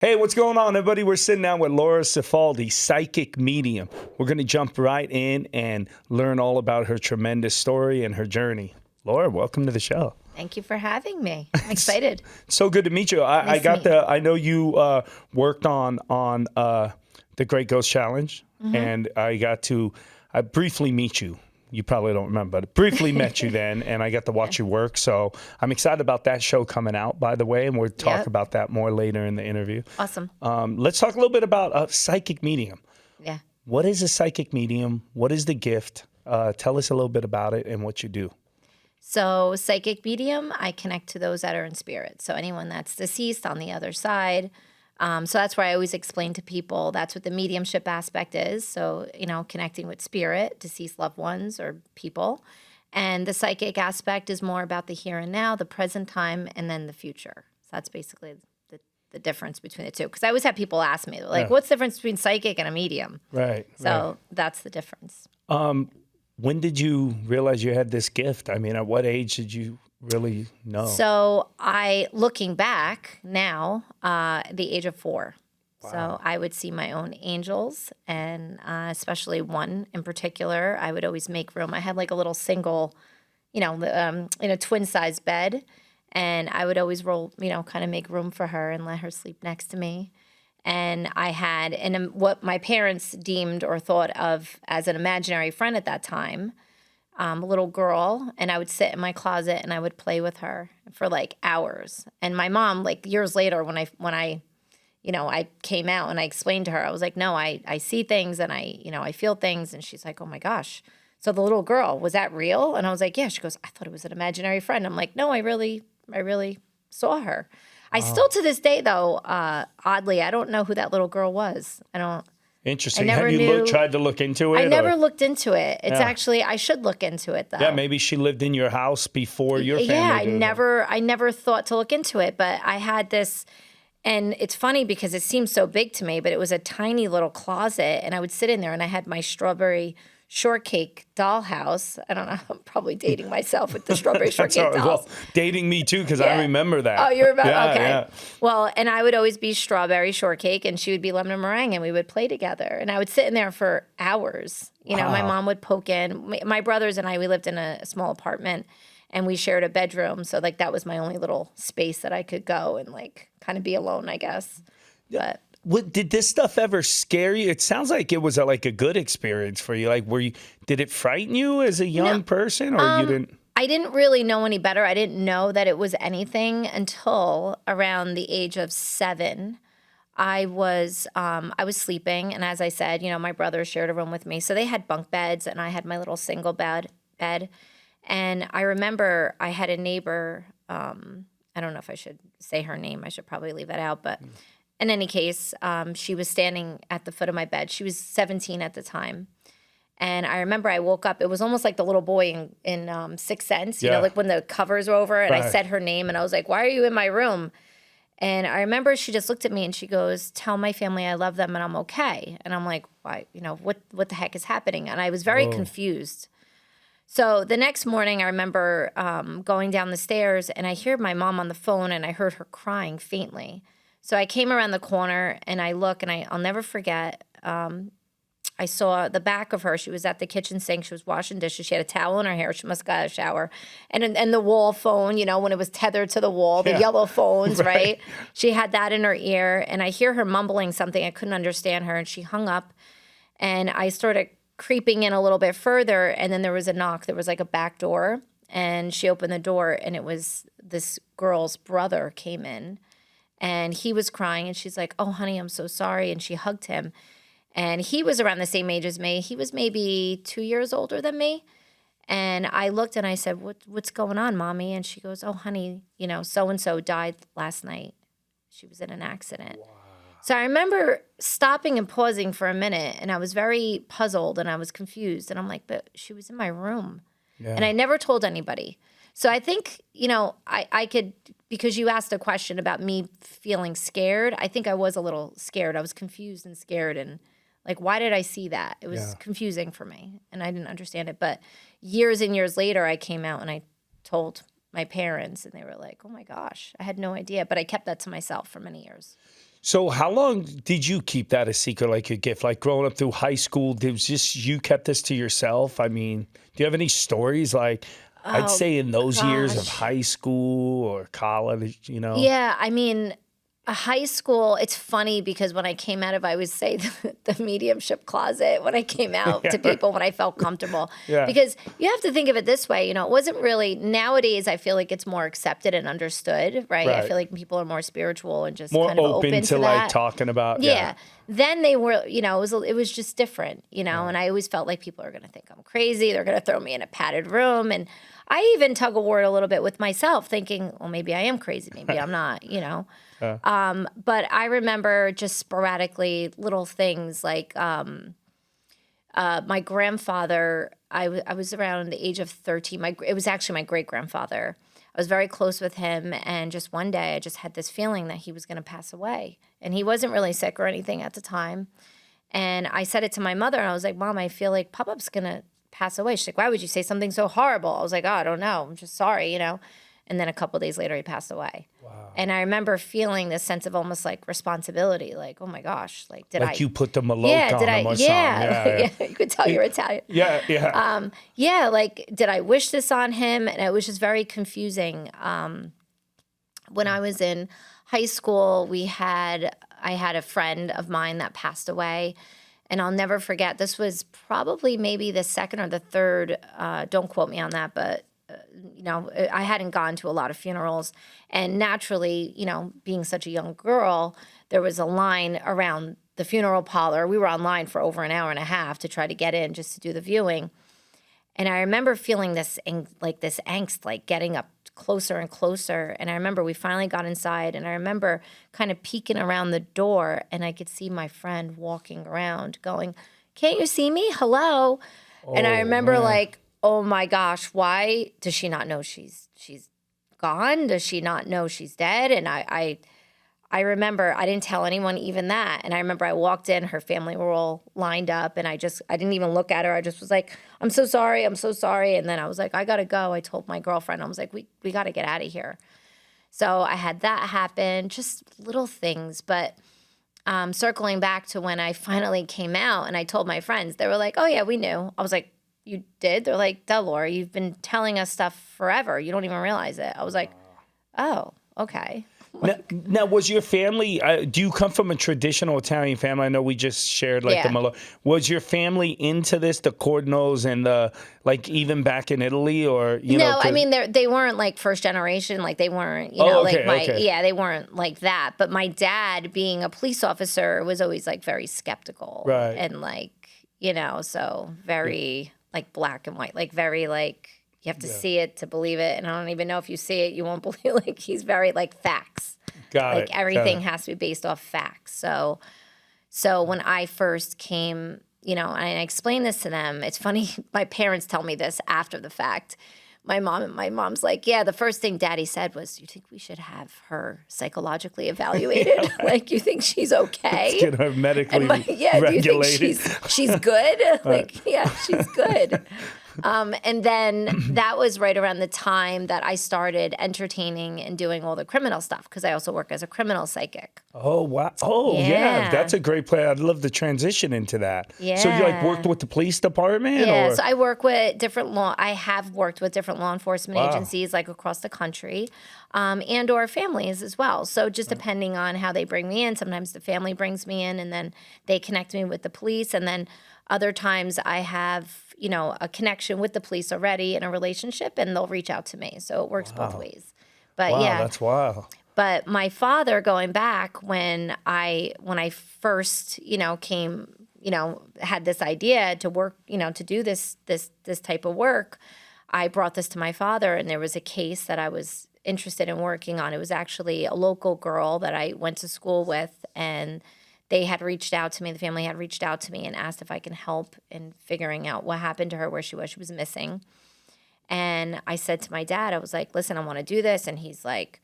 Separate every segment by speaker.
Speaker 1: Hey, what's going on, everybody? We're sitting down with Laura Cifaldi, psychic medium. We're going to jump right in and learn all about her tremendous story and her journey. Laura, welcome to the show.
Speaker 2: Thank you for having me. I'm excited.
Speaker 1: So good to meet you. I know you worked on the Great Ghost Challenge, and I briefly meet you. You probably don't remember, but I briefly met you then, and I got to watch your work. So I'm excited about that show coming out, by the way, and we'll talk about that more later in the interview.
Speaker 2: Awesome.
Speaker 1: Let's talk a little bit about a psychic medium.
Speaker 2: Yeah.
Speaker 1: What is a psychic medium? What is the gift? Tell us a little bit about it and what you do.
Speaker 2: So psychic medium, I connect to those that are in spirit. So anyone that's deceased on the other side. So that's why I always explain to people that's what the mediumship aspect is. So, connecting with spirit, deceased loved ones or people. And the psychic aspect is more about the here and now, the present time, and then the future. So that's basically the difference between the two. Because I always have people ask me, like, what's the difference between psychic and a medium?
Speaker 1: Right.
Speaker 2: So that's the difference.
Speaker 1: When did you realize you had this gift? I mean, at what age did you really know?
Speaker 2: So looking back now, the age of 4. Wow. So I would see my own angels, and especially one in particular, I would always make room. I had like a little single, in a twin size bed, and I would always roll, kind of make room for her and let her sleep next to me. And I had, what my parents deemed or thought of as an imaginary friend at that time, a little girl, and I would sit in my closet and I would play with her for like hours. And my mom, like years later, when I came out and I explained to her, I was like, no, I see things and I feel things. And she's like, oh my gosh. So the little girl, was that real? And I was like, yeah. She goes, I thought it was an imaginary friend. I'm like, no, I really saw her. I still to this day though, oddly, I don't know who that little girl was.
Speaker 1: Interesting. Have you tried to look into it?
Speaker 2: I never looked into it. It's actually, I should look into it though.
Speaker 1: Yeah, maybe she lived in your house before your family did.
Speaker 2: I never thought to look into it, but I had this, and it's funny because it seems so big to me, but it was a tiny little closet, and I would sit in there and I had my strawberry shortcake dollhouse. I don't know, I'm probably dating myself with the strawberry shortcake dolls.
Speaker 1: Well, dating me too, because I remember that.
Speaker 2: Oh, you remember? Okay. Yeah. Well, and I would always be strawberry shortcake, and she would be lemon meringue, and we would play together. And I would sit in there for hours. My mom would poke in. My brothers and I, we lived in a small apartment, and we shared a bedroom. So, like, that was my only little space that I could go and, like, kind of be alone, I guess. But
Speaker 1: did this stuff ever scare you? It sounds like it was a good experience for you. Like, did it frighten you as a young person, or you didn't?
Speaker 2: I didn't really know any better. I didn't know that it was anything until around the age of 7. I was sleeping, and as I said, my brothers shared a room with me, so they had bunk beds, and I had my little single bed. And I remember I had a neighbor. I don't know if I should say her name. I should probably leave that out, but. In any case, she was standing at the foot of my bed. She was 17 at the time. And I remember I woke up. It was almost like the little boy in Sixth Sense, like when the covers were over and I said her name and I was like, why are you in my room? And I remember she just looked at me and she goes, tell my family I love them and I'm okay. And I'm like, why? What the heck is happening? And I was very confused. So the next morning I remember going down the stairs and I hear my mom on the phone and I heard her crying faintly. So I came around the corner and I look and I'll never forget. I saw the back of her. She was at the kitchen sink. She was washing dishes. She had a towel in her hair. She must have got out of the shower. And the wall phone, when it was tethered to the wall, the yellow phones, right? She had that in her ear. And I hear her mumbling something. I couldn't understand her. And she hung up. And I started creeping in a little bit further. And then there was a knock. There was like a back door. And she opened the door. And it was this girl's brother came in. And he was crying, and she's like, oh, honey, I'm so sorry. And she hugged him. And he was around the same age as me. He was maybe 2 years older than me. And I looked and I said, what's going on, Mommy? And she goes, oh, honey, so-and-so died last night. She was in an accident. Wow. So I remember stopping and pausing for a minute, and I was very puzzled, and I was confused. And I'm like, but she was in my room. Yeah. And I never told anybody. So I think, I could, because you asked a question about me feeling scared, I think I was a little scared. I was confused and scared and like, why did I see that? It was confusing for me and I didn't understand it. But years and years later, I came out and I told my parents and they were like, oh my gosh, I had no idea. But I kept that to myself for many years.
Speaker 1: So how long did you keep that a secret, like your gift? Like growing up through high school, did was just you kept this to yourself? I mean, do you have any stories like I'd
Speaker 2: Oh
Speaker 1: say in those years of
Speaker 2: gosh.
Speaker 1: high school or college, you know?
Speaker 2: Yeah, I mean, high school, it's funny because when I came out of, I would say the mediumship closet when I came out
Speaker 1: Yeah,
Speaker 2: to people when I felt comfortable.
Speaker 1: yeah,
Speaker 2: Because you have to think of it this way, it wasn't really, nowadays I feel like it's more accepted and understood, right? I
Speaker 1: right.
Speaker 2: feel like people are more spiritual and just
Speaker 1: More
Speaker 2: kind of
Speaker 1: open
Speaker 2: open
Speaker 1: to
Speaker 2: to
Speaker 1: like
Speaker 2: that.
Speaker 1: talking about, yeah,
Speaker 2: Yeah. Then they were, it was just different,
Speaker 1: right.
Speaker 2: and I always felt like people are going to think I'm crazy. They're going to throw me in a padded room. And I even tug a war a little bit with myself thinking, well, maybe I am crazy. Maybe I'm not.
Speaker 1: Uh,
Speaker 2: But I remember just sporadically little things like my grandfather, I was around the age of 13. It was actually my great grandfather. I was very close with him. And just one day I just had this feeling that he was going to pass away. And he wasn't really sick or anything at the time. And I said it to my mother and I was like, Mom, I feel like Pop-Up's going to pass away. She's like, why would you say something so horrible? I was like, oh, I don't know. I'm just sorry. And then a couple of days later, he passed away.
Speaker 1: wow.
Speaker 2: And I remember feeling this sense of almost like responsibility, like, oh my gosh, like, did
Speaker 1: Like
Speaker 2: I?
Speaker 1: you put the maloke
Speaker 2: Yeah,
Speaker 1: on
Speaker 2: did
Speaker 1: him
Speaker 2: I?
Speaker 1: or
Speaker 2: Yeah,
Speaker 1: something.
Speaker 2: yeah. You could tell you're Italian.
Speaker 1: Yeah, yeah.
Speaker 2: Yeah, like, did I wish this on him? And it was just very confusing. When I was in high school, I had a friend of mine that passed away. And I'll never forget, this was probably maybe the second or the third, don't quote me on that, but I hadn't gone to a lot of funerals. And naturally, being such a young girl, there was a line around the funeral parlor. We were online for over an hour and a half to try to get in just to do the viewing. And I remember feeling this angst, like getting up closer and closer. And I remember we finally got inside, and I remember kind of peeking around the door, and I could see my friend walking around going, "Can't you see me? Hello." And I
Speaker 1: Oh
Speaker 2: remember
Speaker 1: man.
Speaker 2: like, oh my gosh, why does she not know she's gone? Does she not know she's dead? And I remember I didn't tell anyone even that. And I remember I walked in, her family were all lined up, and I didn't even look at her. I just was like, I'm so sorry. I'm so sorry. And then I was like, I got to go. I told my girlfriend, I was like, we got to get out of here. So I had that happen, just little things. But circling back to when I finally came out and I told my friends, they were like, oh yeah, we knew. I was like, you did? They're like, duh, Laura, you've been telling us stuff forever. You don't even realize it. I was like, oh, okay.
Speaker 1: Now, was your family, do you come from a traditional Italian family? I know we just shared like the
Speaker 2: Yeah.
Speaker 1: Malo. Was your family into this, the Cordinals and the, like even back in Italy or, you know?
Speaker 2: No, I mean they weren't like first generation, like they weren't,
Speaker 1: Oh,
Speaker 2: like
Speaker 1: okay, okay.
Speaker 2: yeah, they weren't like that. But my dad, being a police officer, was always like very skeptical
Speaker 1: Right.
Speaker 2: and like, so very like black and white, like very like you have to see it to believe it. And I don't even know if you see it, you won't believe. Like he's very like facts.
Speaker 1: Got
Speaker 2: Like
Speaker 1: it.
Speaker 2: everything has to be based off facts. So when I first came, and I explained this to them, it's funny, my parents tell me this after the fact. My mom's like, yeah, the first thing Daddy said was, you think we should have her psychologically evaluated? Like, you think she's okay?
Speaker 1: Get her medically
Speaker 2: Do you think
Speaker 1: regulated.
Speaker 2: she's good? Like, yeah, she's good. And then that was right around the time that I started entertaining and doing all the criminal stuff because I also work as a criminal psychic.
Speaker 1: Oh, wow. Oh, yeah.
Speaker 2: Yeah.
Speaker 1: That's a great plan. I'd love to transition into that. So you like
Speaker 2: Yeah.
Speaker 1: worked with the police department?
Speaker 2: Yeah,
Speaker 1: Or?
Speaker 2: so I work with I have worked with different law enforcement
Speaker 1: Wow.
Speaker 2: agencies like across the country, and or families as well. So just depending on how they bring me in, sometimes the family brings me in and then they connect me with the police. And then other times I have, a connection with the police already in a relationship and they'll reach out to me. So it works both ways. But
Speaker 1: Wow,
Speaker 2: yeah.
Speaker 1: that's wild.
Speaker 2: But my father, going back when I first, came, had this idea to work, to do this type of work, I brought this to my father, and there was a case that I was interested in working on. It was actually a local girl that I went to school with, and they had reached out to me. The family had reached out to me and asked if I can help in figuring out what happened to her, where she was. She was missing. And I said to my dad, I was like, listen, I want to do this. And he's like,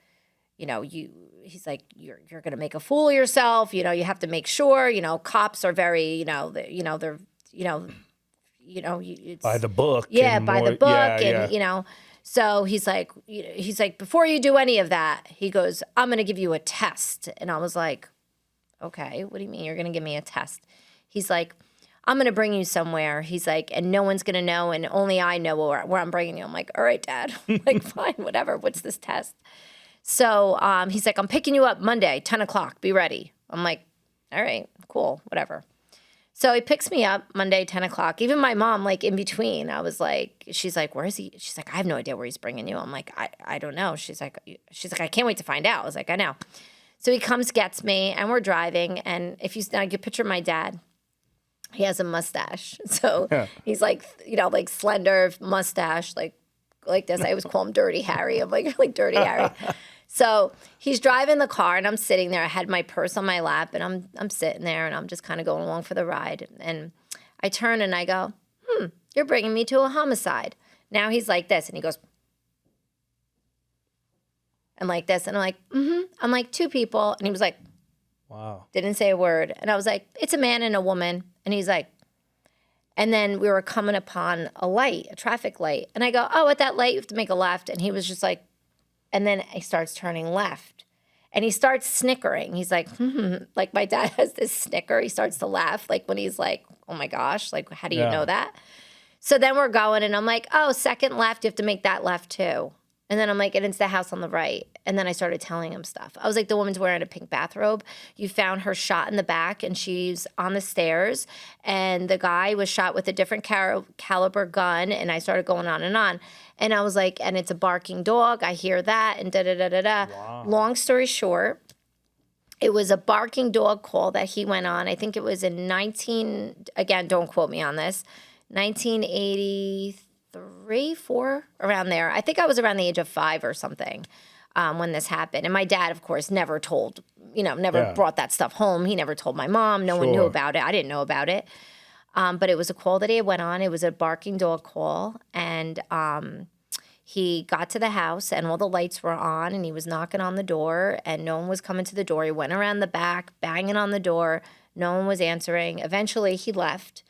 Speaker 2: he's like, you're going to make a fool of yourself. You have to make sure, cops are very, they're, it's,
Speaker 1: By the book.
Speaker 2: yeah,
Speaker 1: and
Speaker 2: by
Speaker 1: more-
Speaker 2: the book.
Speaker 1: yeah,
Speaker 2: And, so he's like, before you do any of that, he goes, I'm going to give you a test. And I was like, okay, what do you mean you're going to give me a test? He's like, I'm going to bring you somewhere. He's like, and no one's going to know, and only I know where I'm bringing you. I'm like, all right, Dad. I'm like, fine, whatever. What's this test? So he's like, I'm picking you up Monday, 10 o'clock. Be ready. I'm like, all right, cool, whatever. So he picks me up Monday, 10 o'clock. Even my mom, like in between, I was like, she's like, where is he? She's like, I have no idea where he's bringing you. I'm like, I don't know. She's like, I can't wait to find out. I was like, I know. So he comes, gets me, and we're driving. And if you could picture my dad, he has a mustache. So he's like, like slender mustache, like this. I always call him Dirty Harry. I'm like, really Dirty Harry. So he's driving the car, and I'm sitting there. I had my purse on my lap, and I'm sitting there, and I'm just kind of going along for the ride. And I turn and I go, you're bringing me to a homicide. Now he's like this, and he goes, and like this. And I'm like, I'm like, 2 people. And he was like,
Speaker 1: wow.
Speaker 2: Didn't say a word. And I was like, it's a man and a woman. And he's like, and then we were coming upon a traffic light. And I go, oh, at that light, you have to make a left. And he was just like, and then he starts turning left. And he starts snickering. He's like, like my dad has this snicker. He starts to laugh, like when he's like, oh my gosh, like, how do you know that? So then we're going, and I'm like, oh, second left, you have to make that left too. And then I'm like, and it's the house on the right. And then I started telling him stuff. I was like, the woman's wearing a pink bathrobe. You found her shot in the back, and she's on the stairs. And the guy was shot with a different caliber gun. And I started going on. And I was like, and it's a barking dog. I hear that, and da-da-da-da-da.
Speaker 1: Wow.
Speaker 2: Long story short, it was a barking dog call that he went on. I think it was in again, don't quote me on this, 1983. 4, around there. I think I was around the age of 5 or something when this happened. And my dad, of course, never brought that stuff home. He never told my mom. No one knew about it. I didn't know about it. But it was a call that he went on. It was a barking dog call. And he got to the house, and all the lights were on, and he was knocking on the door, and no one was coming to the door. He went around the back, banging on the door. No one was answering. Eventually, he left.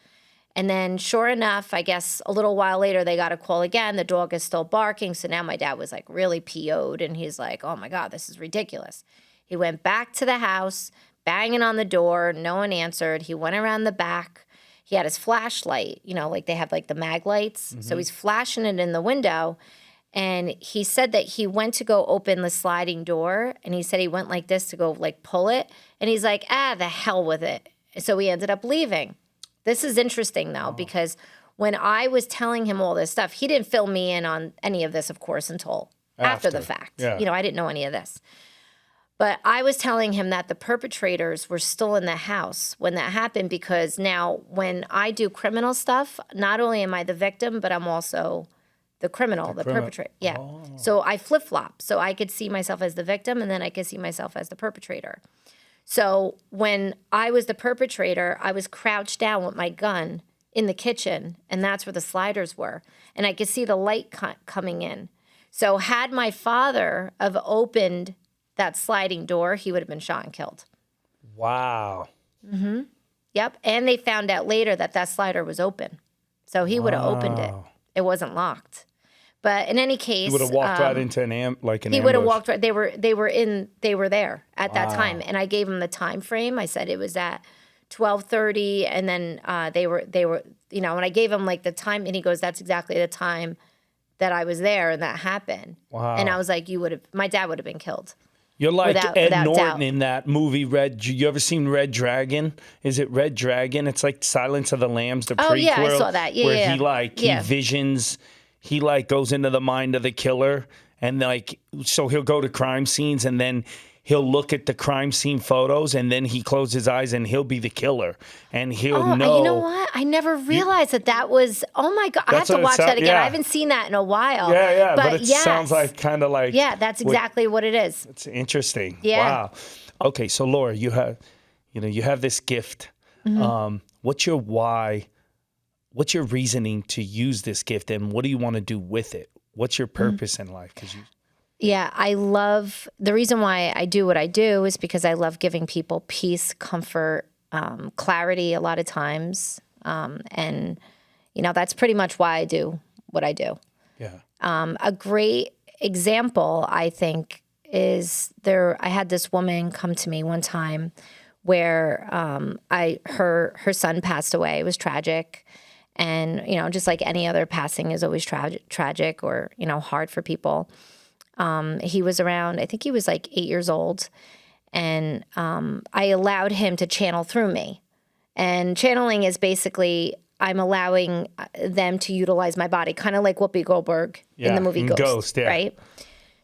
Speaker 2: And then sure enough, I guess a little while later, they got a call again. The dog is still barking. So now my dad was like really PO'd, and he's like, oh my God, this is ridiculous. He went back to the house, banging on the door. No one answered. He went around the back. He had his flashlight, like they have like the mag lights. Mm-hmm. So he's flashing it in the window. And he said that he went to go open the sliding door, and he said he went like this to go like pull it. And he's like, the hell with it. So he ended up leaving. This is interesting, though, because when I was telling him all this stuff, he didn't fill me in on any of this, of course, until after the fact. Yeah. I didn't know any of this. But I was telling him that the perpetrators were still in the house when that happened, because now when I do criminal stuff, not only am I the victim, but I'm also the criminal, the perpetrator. Yeah. Oh. So I flip-flop. So I could see myself as the victim, and then I could see myself as the perpetrator. So when I was the perpetrator, I was crouched down with my gun in the kitchen, and that's where the sliders were. And I could see the light coming in. So had my father have opened that sliding door, he would have been shot and killed.
Speaker 1: Wow.
Speaker 2: Mm-hmm. Yep. And they found out later that slider was open. So he would have opened it. It wasn't locked. But in any case,
Speaker 1: he would have walked right into an ambush.
Speaker 2: He would have walked right. They were there at that time, and I gave him the time frame. I said it was at 12:30, and then they were. And I gave him like the time, and he goes, "That's exactly the time that I was there, and that happened." Wow. And I was like, my dad would have been killed.
Speaker 1: You're like Ed Norton
Speaker 2: doubt.
Speaker 1: in that movie You ever seen Red Dragon? Is it Red Dragon? It's like Silence of the Lambs, the prequel. Oh yeah, I saw that. Yeah, where he visions. He like goes into the mind of the killer, and like so he'll go to crime scenes, and then he'll look at the crime scene photos, and then he closes his eyes and he'll be the killer, and he'll know.
Speaker 2: You know what? I never realized that was. Oh my God! I have to watch that again. Yeah. I haven't seen that in a while.
Speaker 1: Yeah. But it sounds like kind of like.
Speaker 2: Yeah, that's exactly what it is.
Speaker 1: It's interesting.
Speaker 2: Yeah.
Speaker 1: Wow. Okay, so Laura, you have this gift. Mm-hmm. What's your why? What's your reasoning to use this gift, and what do you want to do with it? What's your purpose in life?
Speaker 2: Yeah, I love, the reason why I do what I do is because I love giving people peace, comfort, clarity a lot of times. And, that's pretty much why I do what I do.
Speaker 1: Yeah.
Speaker 2: A great example, I think, is I had this woman come to me one time where her son passed away. It was tragic. And, just like any other passing is always tragic or, hard for people. He was around, I think he was like 8 years old. And I allowed him to channel through me. And channeling is basically I'm allowing them to utilize my body, kind of like Whoopi Goldberg in the movie Ghost, right?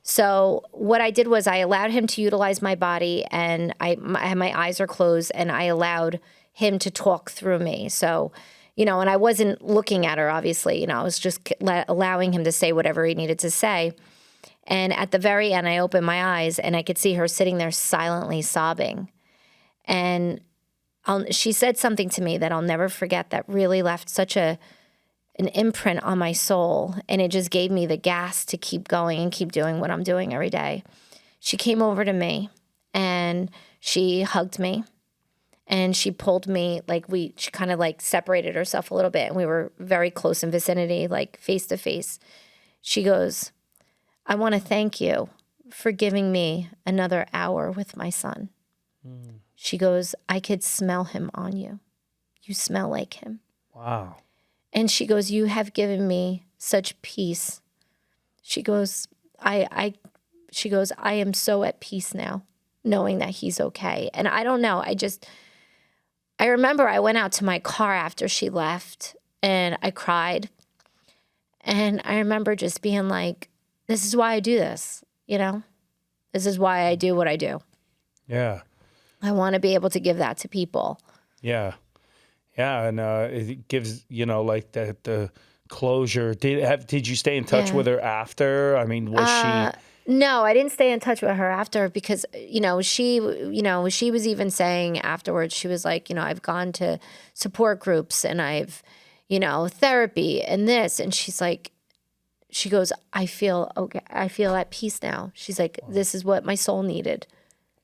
Speaker 2: So what I did was I allowed him to utilize my body, and my eyes are closed, and I allowed him to talk through me. So, and I wasn't looking at her, obviously. I was just allowing him to say whatever he needed to say. And at the very end, I opened my eyes, and I could see her sitting there silently sobbing. And she said something to me that I'll never forget that really left such an imprint on my soul. And it just gave me the gas to keep going and keep doing what I'm doing every day. She came over to me, and she hugged me. And she pulled me, she kind of separated herself a little bit. And we were very close in vicinity, like face to face. She goes, I want to thank you for giving me another hour with my son. She goes, I could smell him on you. You smell like him.
Speaker 1: Wow.
Speaker 2: And she goes, you have given me such peace. She goes, I am so at peace now, knowing that he's okay. And I don't know. I remember I went out to my car after she left, and I cried. And I remember just being like, this is why I do this, This is why I do what I do.
Speaker 1: Yeah.
Speaker 2: I want to be able to give that to people.
Speaker 1: Yeah. Yeah. And it gives, the closure. Did you stay in touch with her after? I mean, was she?
Speaker 2: No, I didn't stay in touch with her after because, she was even saying afterwards, she was like, I've gone to support groups and I've, therapy and this. And she's like, she goes, I feel okay. I feel at peace now. She's like, this is what my soul needed.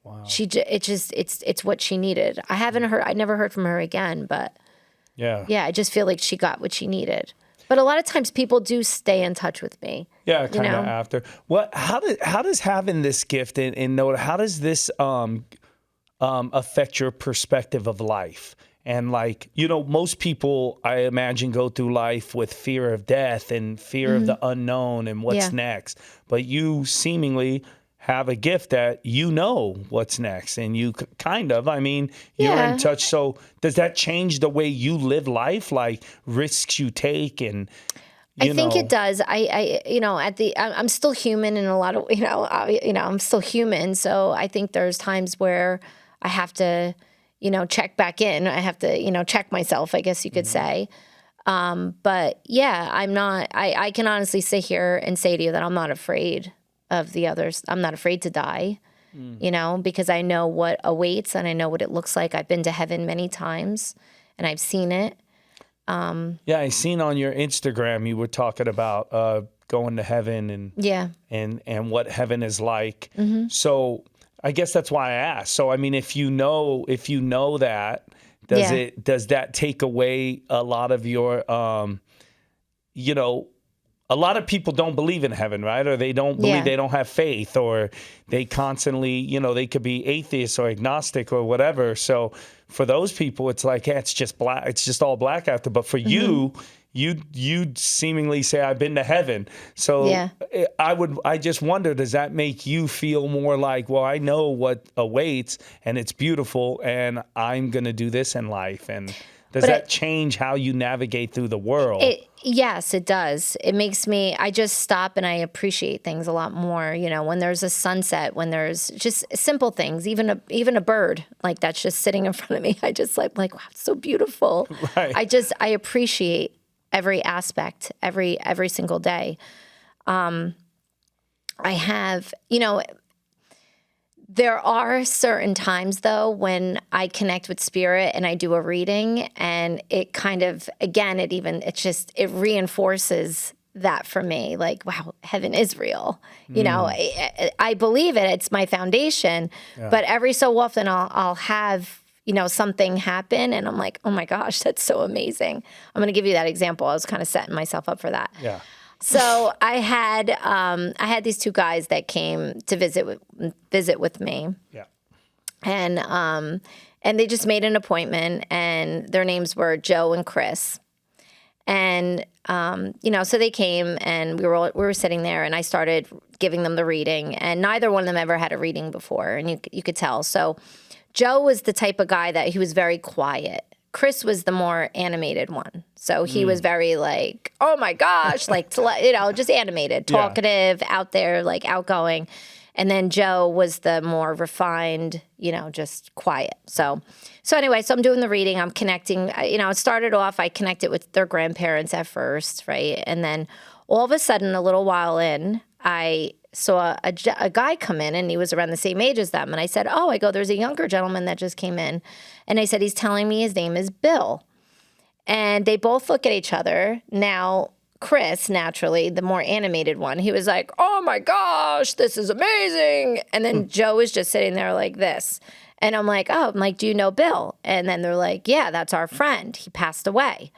Speaker 2: Wow. It's what she needed. I never heard from her again, but yeah, I just feel like she got what she needed. But a lot of times people do stay in touch with me.
Speaker 1: Yeah, kind of after. How does having this gift and know how does this affect your perspective of life? And most people, I imagine, go through life with fear of death and fear of the unknown and what's next. But you seemingly have a gift that what's next, and you you're in touch. So does that change the way you live life, like risks you take? And
Speaker 2: I think it does. I'm still human in a lot of, I'm still human. So I think there's times where I have to, check back in. I have to, check myself, I guess you could say. But yeah, I can honestly sit here and say to you that I'm not afraid of the others. I'm not afraid to die, because I know what awaits and I know what it looks like. I've been to heaven many times and I've seen it.
Speaker 1: Yeah, I seen on your Instagram you were talking about going to heaven and what heaven is like. Mm-hmm. So I guess that's why I asked. So I mean, if you know that, does that take away a lot of your a lot of people don't believe in heaven, right? Or they don't believe, they don't have faith, or they constantly, they could be atheists or agnostic or whatever. So for those people, it's like, it's just black. It's just all black after. But for you seemingly say, I've been to heaven. So I just wonder, does that make you feel more like, well, I know what awaits and it's beautiful and I'm going to do this in life? And does that change how you navigate through the world?
Speaker 2: Yes, it does. It makes me, I just stop and I appreciate things a lot more. When there's a sunset, when there's just simple things, even a bird like that's just sitting in front of me. I just like, wow, it's so beautiful. Right. I appreciate every aspect, every single day. I have, there are certain times, though, when I connect with spirit and I do a reading, and it kind of, again, it reinforces that for me. Like, wow, heaven is real. I believe it. It's my foundation. Yeah. But every so often I'll have, something happen, and I'm like, oh my gosh, that's so amazing. I'm going to give you that example. I was kind of setting myself up for that.
Speaker 1: Yeah.
Speaker 2: So I had these two guys that came to visit with me.
Speaker 1: Yeah.
Speaker 2: And they just made an appointment, and their names were Joe and Chris. And, so they came, and we were sitting there, and I started giving them the reading, and neither one of them ever had a reading before, and you could tell. So Joe was the type of guy that he was very quiet. Chris was the more animated one. So he was very like, oh my gosh, like, just animated, talkative, out there, like outgoing. And then Joe was the more refined, just quiet. So anyway, so I'm doing the reading. I'm connecting. It started off, I connected with their grandparents at first, right? And then all of a sudden, a little while in, I saw a guy come in, and he was around the same age as them. And I said, there's a younger gentleman that just came in. And I said, he's telling me his name is Bill. And they both look at each other. Now, Chris, naturally, the more animated one, he was like, oh my gosh, this is amazing. And then Joe was just sitting there like this. And I'm like, do you know Bill? And then they're like, yeah, that's our friend. He passed away.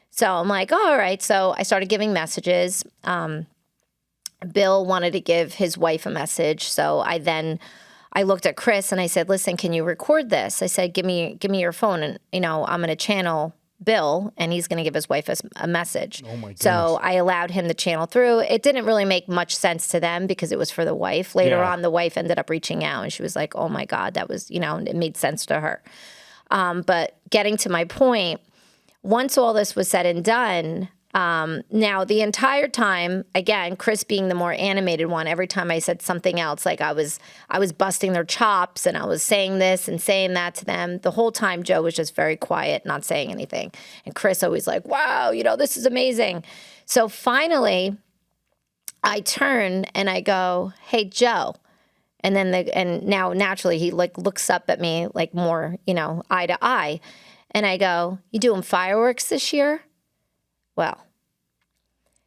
Speaker 2: So I'm like, all right. So I started giving messages. Bill wanted to give his wife a message. So I looked at Chris and I said, listen, can you record this? I said, give me your phone, and, I'm going to channel Bill, and he's going to give his wife a message. Oh my goodness. So I allowed him to channel through. It didn't really make much sense to them because it was for the wife. Later on, the wife ended up reaching out, and she was like, oh my God, that was, it made sense to her. But getting to my point, once all this was said and done, now the entire time, again, Chris being the more animated one, every time I said something else, like I was busting their chops, and I was saying this and saying that to them. The whole time Joe was just very quiet, not saying anything. And Chris always like, wow, this is amazing. So finally I turn and I go, hey, Joe. And then and now naturally he like looks up at me like more, eye to eye. And I go, you doing fireworks this year? Well,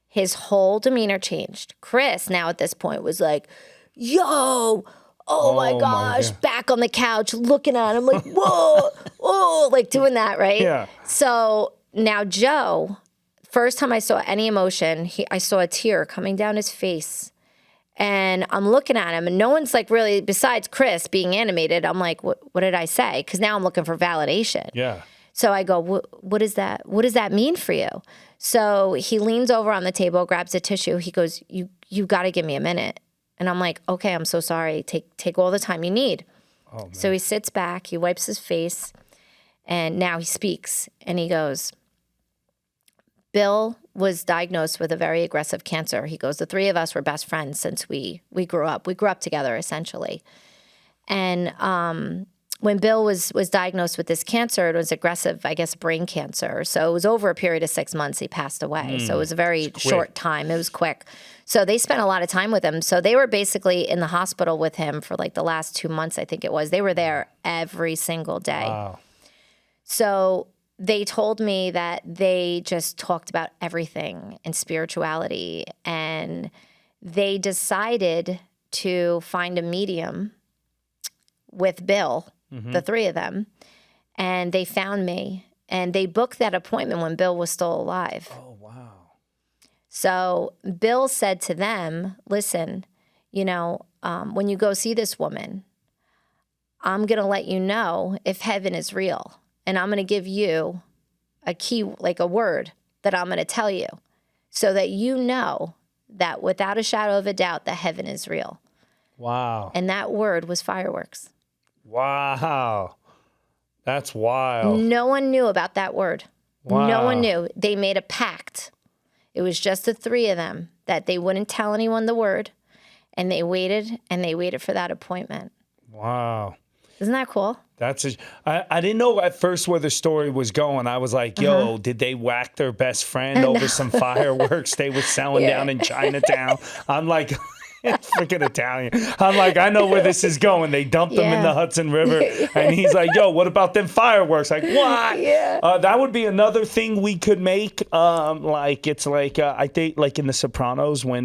Speaker 2: his whole demeanor changed. Chris now at this point was like, yo, oh my gosh, back on the couch looking at him like, whoa, oh, like doing that, right?
Speaker 1: Yeah.
Speaker 2: So now Joe, first time I saw any emotion, I saw a tear coming down his face. And I'm looking at him, and no one's like really, besides Chris being animated, I'm like, what did I say? Because now I'm looking for validation.
Speaker 1: Yeah.
Speaker 2: So I go, what is that? What does that mean for you? So he leans over on the table, grabs a tissue. He goes, you got to give me a minute. And I'm like, okay, I'm so sorry. Take all the time you need. Oh, man. So he sits back, he wipes his face, and now he speaks. And he goes, Bill was diagnosed with a very aggressive cancer. He goes, the three of us were best friends since we grew up. We grew up together, essentially. And when Bill was diagnosed with this cancer, it was aggressive, I guess, brain cancer. So it was over a period of 6 months he passed away. So it was a very short time. It was quick. So they spent a lot of time with him. So they were basically in the hospital with him for like the last 2 months, I think it was. They were there every single day. Wow. So they told me that they just talked about everything in spirituality. And they decided to find a medium with Bill, the three of them, and they found me, and they booked that appointment when Bill was still alive.
Speaker 1: Oh, wow.
Speaker 2: So Bill said to them, listen, when you go see this woman, I'm going to let you know if heaven is real, and I'm going to give you a key, like a word that I'm going to tell you so that you know that without a shadow of a doubt that heaven is real.
Speaker 1: Wow.
Speaker 2: And that word was fireworks.
Speaker 1: Wow. That's wild.
Speaker 2: No one knew about that word.
Speaker 1: Wow.
Speaker 2: No one knew. They made a pact. It was just the three of them that they wouldn't tell anyone the word. And they waited for that appointment.
Speaker 1: Wow.
Speaker 2: Isn't that cool?
Speaker 1: I didn't know at first where the story was going. I was like, yo, did they whack their best friend over some fireworks they were selling down in Chinatown? I'm like... freaking Italian. I'm like, I know where this is going. They dumped them in the Hudson River. And he's like, yo, what about them fireworks? Like, what? Yeah. That would be another thing we could make. It's like, I think like in The Sopranos when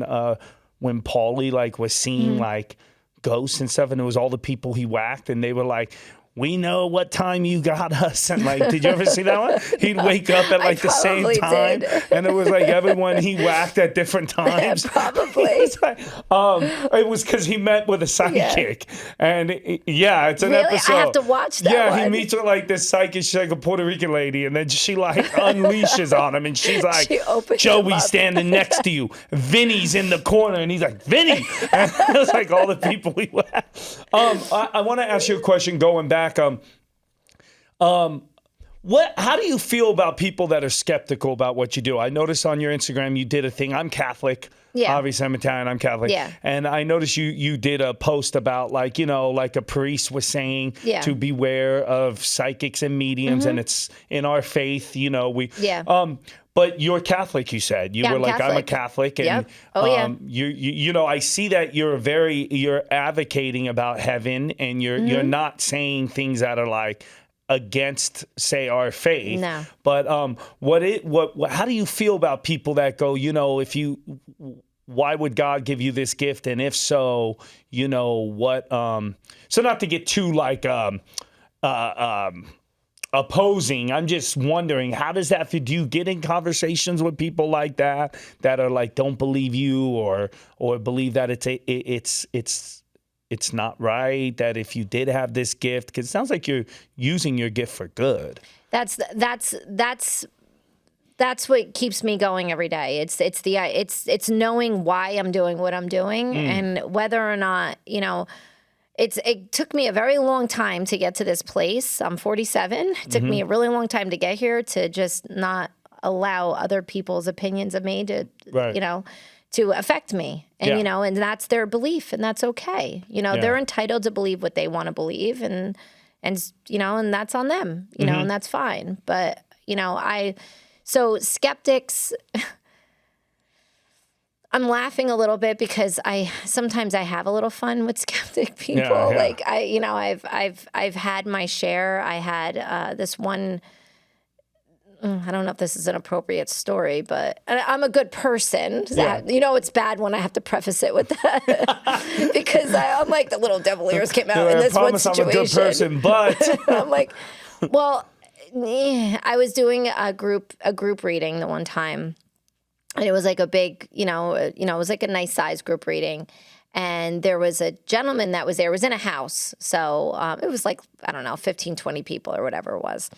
Speaker 1: Paulie like was seeing like ghosts and stuff, and it was all the people he whacked, and they were like, we know what time you got us. And like, did you ever see that one? He'd wake up at like the same time. And it was like everyone he whacked at different times.
Speaker 2: Probably.
Speaker 1: It was because he met with a psychic. And it's an episode.
Speaker 2: I have to watch that one.
Speaker 1: He meets with like this psychic, she's like a Puerto Rican lady. And then she like unleashes on him. And she's like, Joey's standing next to you. Vinny's in the corner. And he's like, Vinny. And it's like all the people we whacked. I want to ask you a question going back. How do you feel about people that are skeptical about what you do? I noticed on your Instagram you did a thing. I'm Catholic. Yeah. Obviously, I'm Italian. I'm Catholic.
Speaker 2: Yeah.
Speaker 1: And I noticed you did a post about like a priest was saying to beware of psychics and mediums, and it's in our faith. But you're Catholic, you said. You were like, Catholic. I'm a Catholic. And, I see that you're advocating about heaven, and you're not saying things that are like against, say, our faith. No. But how do you feel about people that go, why would God give you this gift? And if so, what, so not to get too like, opposing. I'm just wondering, how does that feel? Do you get in conversations with people like that are like, don't believe you or believe that it's not right, that if you did have this gift, because it sounds like you're using your gift for good. That's
Speaker 2: what keeps me going every day. It's knowing why I'm doing what I'm doing, and whether or not, it took me a very long time to get to this place. I'm 47. It took me a really long time to get here, to just not allow other people's opinions of me to, to affect me. And, and that's their belief, and that's okay. They're entitled to believe what they want to believe, and that's on them, and that's fine. But, so skeptics, I'm laughing a little bit because sometimes I have a little fun with skeptic people. Yeah. Like I've had my share. I had this one. I don't know if this is an appropriate story, but I'm a good person. Yeah. It's bad when I have to preface it with that because I'm like the little devil ears came out in this one situation.
Speaker 1: I'm a good person, but
Speaker 2: I'm like, well, I was doing a group reading the one time. And it was like a big, it was like a nice size group reading. And there was a gentleman that was there. It was in a house. So it was like, I don't know, 15, 20 people or whatever it was.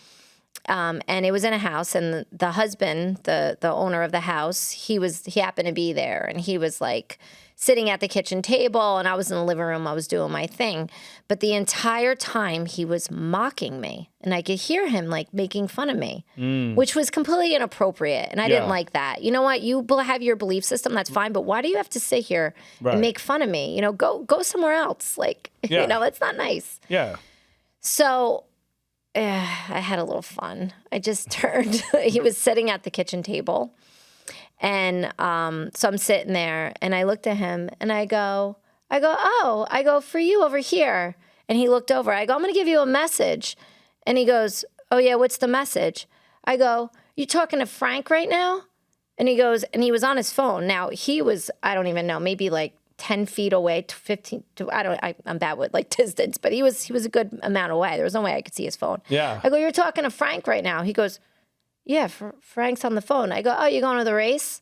Speaker 2: And it was in a house. And the husband, the owner of the house, he happened to be there. And he was like sitting at the kitchen table. And I was in the living room. I was doing my thing. But the entire time he was mocking me. And I could hear him like making fun of me, which was completely inappropriate. And I didn't like that. You know what? You have your belief system. That's fine. But why do you have to sit here and make fun of me? Go somewhere else. Like, it's not nice.
Speaker 1: Yeah.
Speaker 2: So I had a little fun. I just turned. He was sitting at the kitchen table. And so I'm sitting there, and I looked at him, and I go, for you over here. And he looked over. I go, I'm going to give you a message. And he goes, oh, yeah, what's the message? I go, you talking to Frank right now? And he goes, and he was on his phone. Now, he was, I don't even know, maybe like 10 feet away, 15, I'm bad with like distance, but he was a good amount away. There was no way I could see his phone.
Speaker 1: Yeah.
Speaker 2: I go, you're talking to Frank right now? He goes, yeah, Frank's on the phone. I go, oh, you going to the race?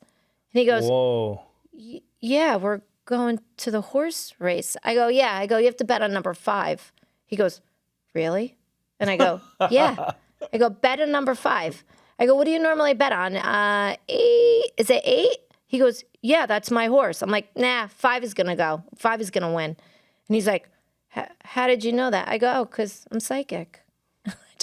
Speaker 2: And he goes,
Speaker 1: whoa.
Speaker 2: Yeah, we're going to the horse race. I go, yeah. I go, you have to bet on number 5. He goes, really? And I go, yeah. I go, bet on number 5. I go, what do you normally bet on? 8? Is it 8? He goes, yeah, that's my horse. I'm like, nah, 5 is going to go. 5 is going to win. And he's like, how did you know that? I go, oh, because I'm psychic.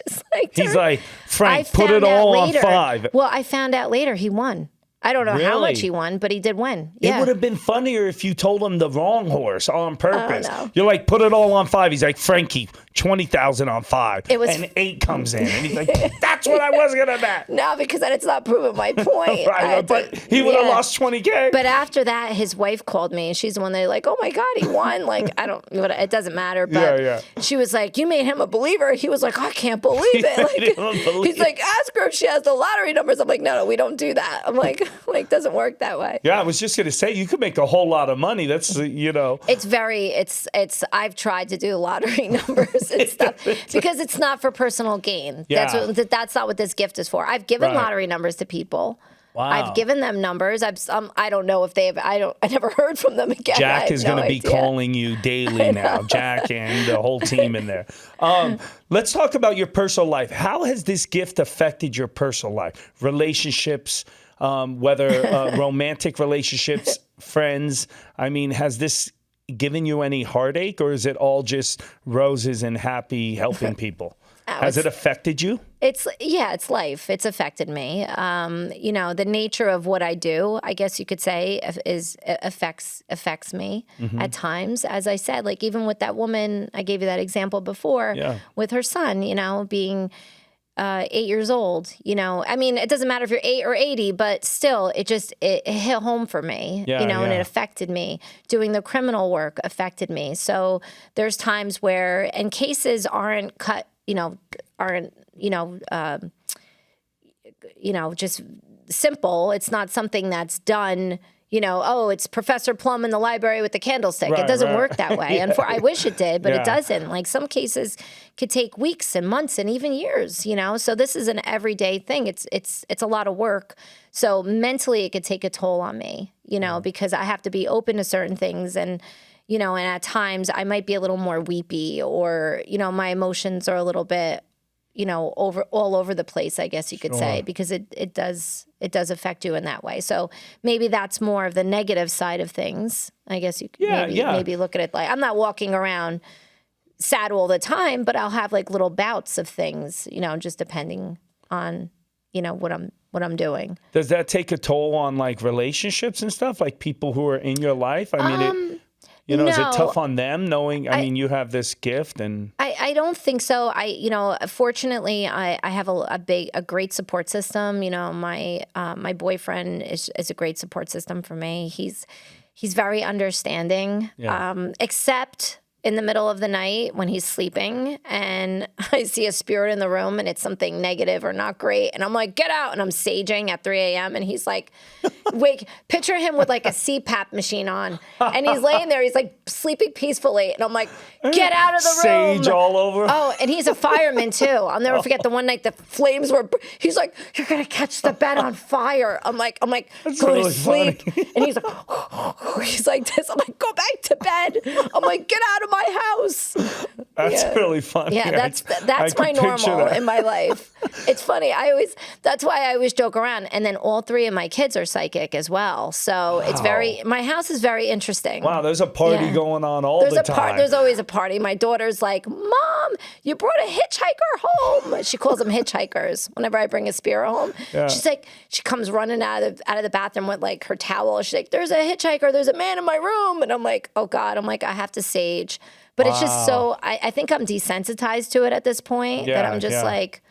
Speaker 2: Just like
Speaker 1: he's like, Frank, put it all on 5.
Speaker 2: Well, I found out later he won. I don't know how much he won, but he did win. Yeah.
Speaker 1: It would have been funnier if you told him the wrong horse on purpose. You're like, put it all on 5. He's like, Frankie, 20,000 on 5. And 8 comes in. And he's like, that's what I was going to bet.
Speaker 2: No, because then it's not proving my point.
Speaker 1: Right, but he would have lost 20K.
Speaker 2: But after that, his wife called me, and she's the one that like, oh my God, he won. Like, it doesn't matter. But she was like, you made him a believer. He was like, I can't believe it. Like, he's like, ask her if she has the lottery numbers. I'm like, no, we don't do that. I'm like, Like, doesn't work that way.
Speaker 1: Yeah, I was just going to say, you could make a whole lot of money. That's,
Speaker 2: I've tried to do lottery numbers and stuff because it's not for personal gain.
Speaker 1: Yeah.
Speaker 2: That's not what this gift is for. I've given lottery numbers to people.
Speaker 1: Wow.
Speaker 2: I've given them numbers. I don't know if I never heard from them again.
Speaker 1: Jack is going to be calling you daily now. Jack and the whole team in there. Let's talk about your personal life. How has this gift affected your personal life? Relationships, whether romantic relationships, friends. I mean, has this given you any heartache, or is it all just roses and happy helping people? Has it affected you?
Speaker 2: It's life. It's affected me. The nature of what I do, I guess you could say, affects me at times. As I said, like even with that woman, I gave you that example before with her son, being 8 years old. I mean, it doesn't matter if you're 8 or 80, but still, it hit home for me. And it affected me. Doing the criminal work affected me. So there's times where, and cases aren't cut. Just simple. It's not something that's done, it's Professor Plum in the library with the candlestick. It doesn't work that way. And I wish it did, but it doesn't. Like some cases could take weeks and months and even years, So this is an everyday thing. It's a lot of work. So mentally it could take a toll on me, because I have to be open to certain things and and at times I might be a little more weepy or, my emotions are a little bit, all over the place, I guess you could say, because it does affect you in that way. So maybe that's more of the negative side of things. I guess you could maybe look at it like I'm not walking around sad all the time, but I'll have like little bouts of things, just depending on, what I'm doing.
Speaker 1: Does that take a toll on like relationships and stuff, like people who are in your life? I mean,
Speaker 2: no.
Speaker 1: Is it tough on them knowing, you have this gift and...
Speaker 2: I don't think so. Fortunately, I have a great support system. My boyfriend is a great support system for me. He's very understanding, except in the middle of the night when he's sleeping and I see a spirit in the room and it's something negative or not great. And I'm like, get out. And I'm saging at 3 a.m. And he's like, wake, picture him with like a CPAP machine on. And he's laying there. He's like sleeping peacefully. And I'm like, get out of the room.
Speaker 1: Sage all over.
Speaker 2: Oh, and he's a fireman too. I'll never forget the one night the flames were, he's like, you're going to catch the bed on fire. I'm like,
Speaker 1: That's
Speaker 2: go
Speaker 1: really
Speaker 2: to sleep.
Speaker 1: Funny.
Speaker 2: And he's like this. I'm like, go back to bed. I'm like, get out of my house.
Speaker 1: That's really funny.
Speaker 2: Yeah, that's my normal in my life. It's funny. That's why I always joke around. And then all 3 of my kids are psychic as well. So it's my house is very interesting.
Speaker 1: Wow, there's a party going on all the time.
Speaker 2: There's always a party. My daughter's like, Mom, you brought a hitchhiker home. She calls them hitchhikers whenever I bring a spirit home. Yeah. She's like, she comes running out of the bathroom with like her towel. She's like, there's a hitchhiker. There's a man in my room. And I'm like, oh God. I'm like, I have to sage. But it's just so, I think I'm desensitized to it at this point that I'm just like,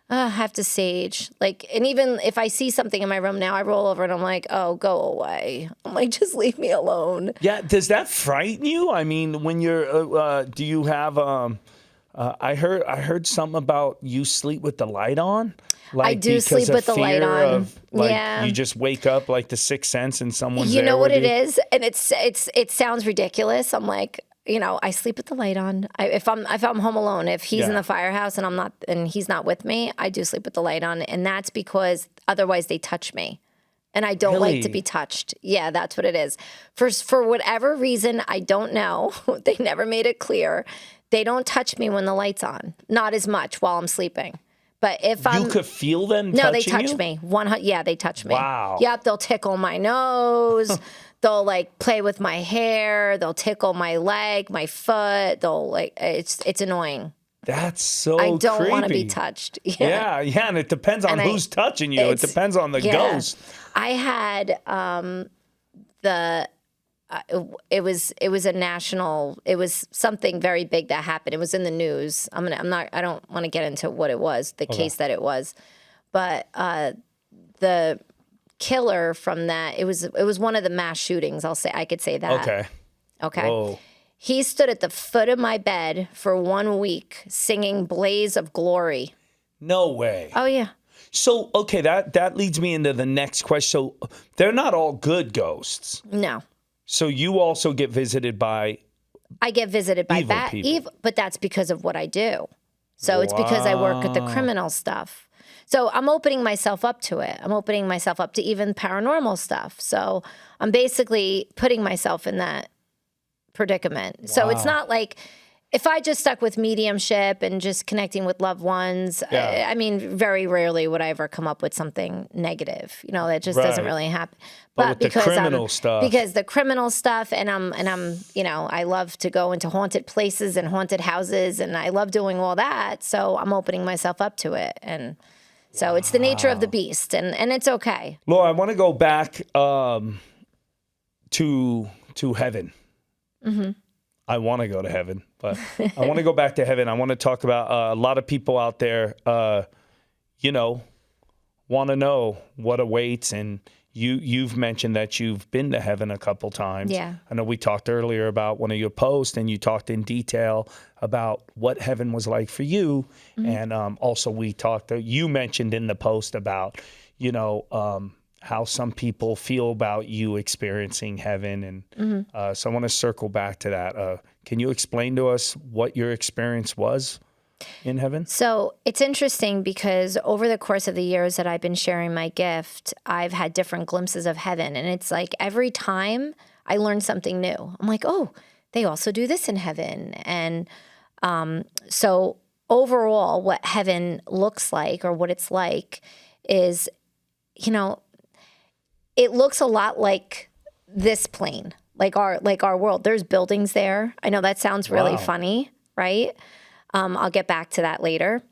Speaker 2: I have to sage. Like, and even if I see something in my room now, I roll over and I'm like, oh, go away. I'm like, just leave me alone.
Speaker 1: Yeah. Does that frighten you? I mean, when you're, do you have, I heard something about you sleep with the light on. Like,
Speaker 2: I do sleep with the light on.
Speaker 1: You just wake up like the sixth sense and someone's there.
Speaker 2: You know what it is? And it sounds ridiculous. I'm like, I sleep with the light on. If I'm home alone, if he's in the firehouse and he's not with me, I do sleep with the light on, and that's because otherwise they touch me, and I don't like to be touched. Yeah, that's what it is. For whatever reason, I don't know. They never made it clear. They don't touch me when the light's on. Not as much while I'm sleeping. But if
Speaker 1: you could feel them
Speaker 2: no,
Speaker 1: touching
Speaker 2: they touch
Speaker 1: you?
Speaker 2: Me. They touch me.
Speaker 1: Wow.
Speaker 2: Yep, they'll tickle my nose. They'll like play with my hair. They'll tickle my leg, my foot. They'll like it's annoying.
Speaker 1: That's so
Speaker 2: I don't
Speaker 1: creepy.
Speaker 2: Want to be touched.
Speaker 1: Yeah, and it depends on who's touching you. It depends on the ghost.
Speaker 2: I had it was a national. It was something very big that happened. It was in the news. I don't want to get into what it was, the case that it was, but the killer from that, it was one of the mass shootings. I could say that. Okay.
Speaker 1: Whoa.
Speaker 2: He stood at the foot of my bed for 1 week singing "Blaze of Glory."
Speaker 1: No way.
Speaker 2: Oh yeah.
Speaker 1: So, okay, that leads me into the next question. So they're not all good ghosts.
Speaker 2: No.
Speaker 1: So you also get visited by
Speaker 2: I get visited by
Speaker 1: evil people.
Speaker 2: but that's because of what I do. So it's because I work with the criminal stuff. So I'm opening myself up to it. I'm opening myself up to even paranormal stuff. So I'm basically putting myself in that predicament. Wow. So it's not like if I just stuck with mediumship and just connecting with loved ones, I mean, very rarely would I ever come up with something negative. You know, that just doesn't really happen.
Speaker 1: But because the criminal stuff.
Speaker 2: Because the criminal stuff, and I'm, you know, I love to go into haunted places and haunted houses, and I love doing all that. So I'm opening myself up to it, and so it's the nature of the beast, and it's okay.
Speaker 1: Laura, I want to go back to heaven. Mm-hmm. I want to go to heaven, but I want to go back to heaven. I want to talk about a lot of people out there, you know, want to know what awaits. And you've mentioned that you've been to heaven a couple times.
Speaker 2: Yeah.
Speaker 1: I know we talked earlier about one of your posts, and you talked in detail about what heaven was like for you. Mm-hmm. And also you mentioned in the post about, you know, how some people feel about you experiencing heaven. And mm-hmm. So I want to circle back to that. Can you explain to us what your experience was in heaven?
Speaker 2: So it's interesting because over the course of the years that I've been sharing my gift, I've had different glimpses of heaven. And it's like every time I learn something new, I'm like, oh, they also do this in heaven. And so overall, what heaven looks like, or what it's like, is, you know, it looks a lot like this plane, like our world. There's buildings there. I know that sounds really funny, right? I'll get back to that later.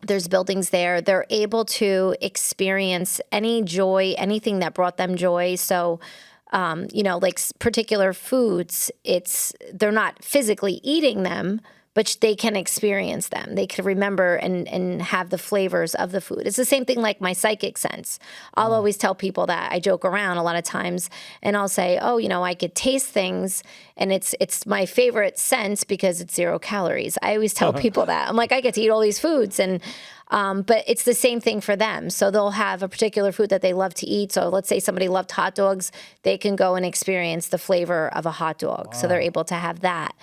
Speaker 2: There's buildings there. They're able to experience any joy, anything that brought them joy. So, you know, like particular foods, they're not physically eating them, but they can experience them. They can remember and have the flavors of the food. It's the same thing like my psychic sense. I'll always tell people that. I joke around a lot of times, and I'll say, oh, you know, I could taste things, and it's my favorite sense because it's 0 calories. I always tell people that. I'm like, I get to eat all these foods, and but it's the same thing for them. So they'll have a particular food that they love to eat. So let's say somebody loved hot dogs. They can go and experience the flavor of a hot dog. Wow. So they're able to have that.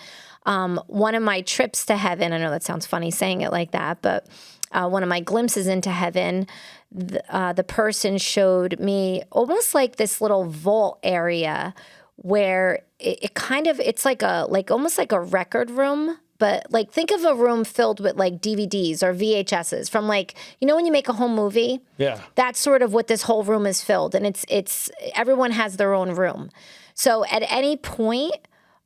Speaker 2: One of my trips to heaven, I know that sounds funny saying it like that, but one of my glimpses into heaven, the person showed me almost like this little vault area where it's like almost like a record room, but like think of a room filled with like DVDs or VHSs from like, you know, when you make a home movie? Yeah. That's sort of what this whole room is filled. And it's everyone has their own room. So at any point,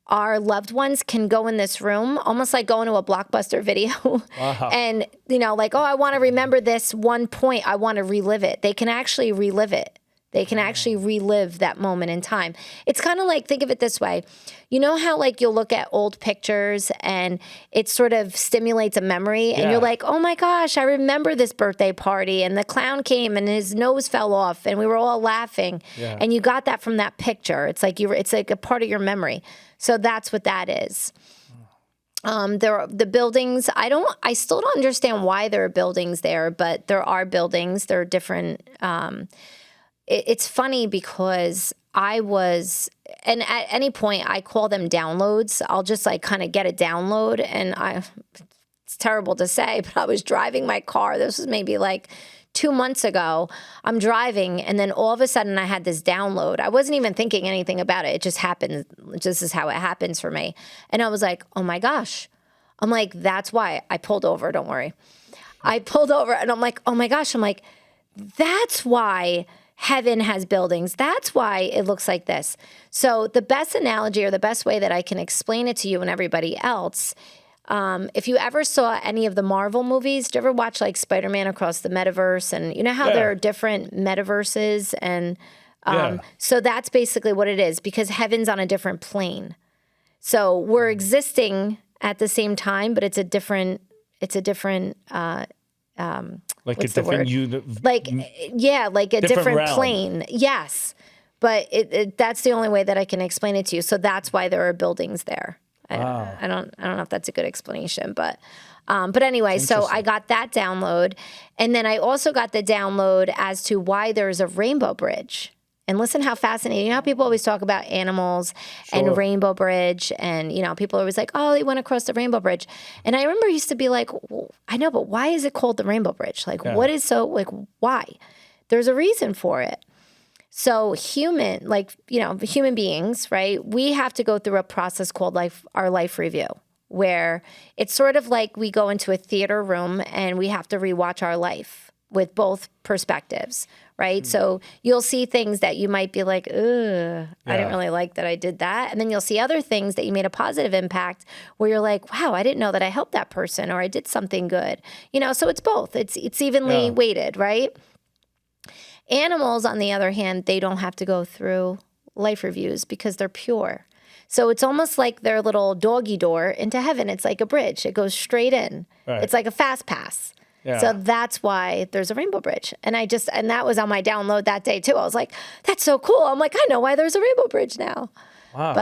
Speaker 2: our loved ones can go in this room, almost like going to a Blockbuster video. Wow. And, you know, like, oh, I want to remember this one point. I want to relive it. They can actually relive it. They can actually relive that moment in time. It's kind of like, think of it this way. You know how like you'll look at old pictures and it sort of stimulates a memory and you're like, oh my gosh, I remember this birthday party and the clown came and his nose fell off and we were all laughing. Yeah. And you got that from that picture. It's like it's like a part of your memory. So that's what that is. There are the buildings. I still don't understand why there are buildings there, but there are buildings. There are different, it's funny because and at any point I call them downloads. I'll just like kind of get a download and it's terrible to say, but I was driving my car. This was maybe like 2 months ago. I'm driving and then all of a sudden I had this download. I wasn't even thinking anything about it. It just happened. This is how it happens for me. And I was like, oh my gosh. I'm like, that's why I pulled over. Don't worry. I pulled over and I'm like, oh my gosh. I'm like, that's why heaven has buildings. That's why it looks like this. So the best analogy or the best way that I can explain it to you and everybody else, if you ever saw any of the Marvel movies, did you ever watch like Spider-Man Across the Metaverse? And you know how there are different metaverses? And so that's basically what it is because heaven's on a different plane. So we're existing at the same time, but it's a different
Speaker 1: like a different
Speaker 2: like a different plane. Yes. But that's the only way that I can explain it to you. So that's why there are buildings there. I don't know if that's a good explanation, but But anyway, so I got that download. And then I also got the download as to why there's a rainbow bridge. And listen how fascinating. You know how people always talk about animals and Rainbow Bridge, and, you know, people are always like, oh, they went across the Rainbow Bridge. And I remember I used to be like, well, I know, but why is it called the Rainbow Bridge? Like, what is so, like, why? There's a reason for it. So human beings, right, we have to go through a process called our life review, where it's sort of like we go into a theater room and we have to rewatch our life with both perspectives, right? So you'll see things that you might be like, ugh, I didn't really like that I did that. And then you'll see other things that you made a positive impact where you're like, wow, I didn't know that I helped that person or I did something good. You know, so it's both. It's evenly weighted, right? Animals, on the other hand, they don't have to go through life reviews because they're pure. So it's almost like their little doggy door into heaven. It's like a bridge. It goes straight in. Right. It's like a fast pass. Yeah. So that's why there's a rainbow bridge. And that was on my download that day too. I was like, that's so cool. I'm like, I know why there's a rainbow bridge now. Wow.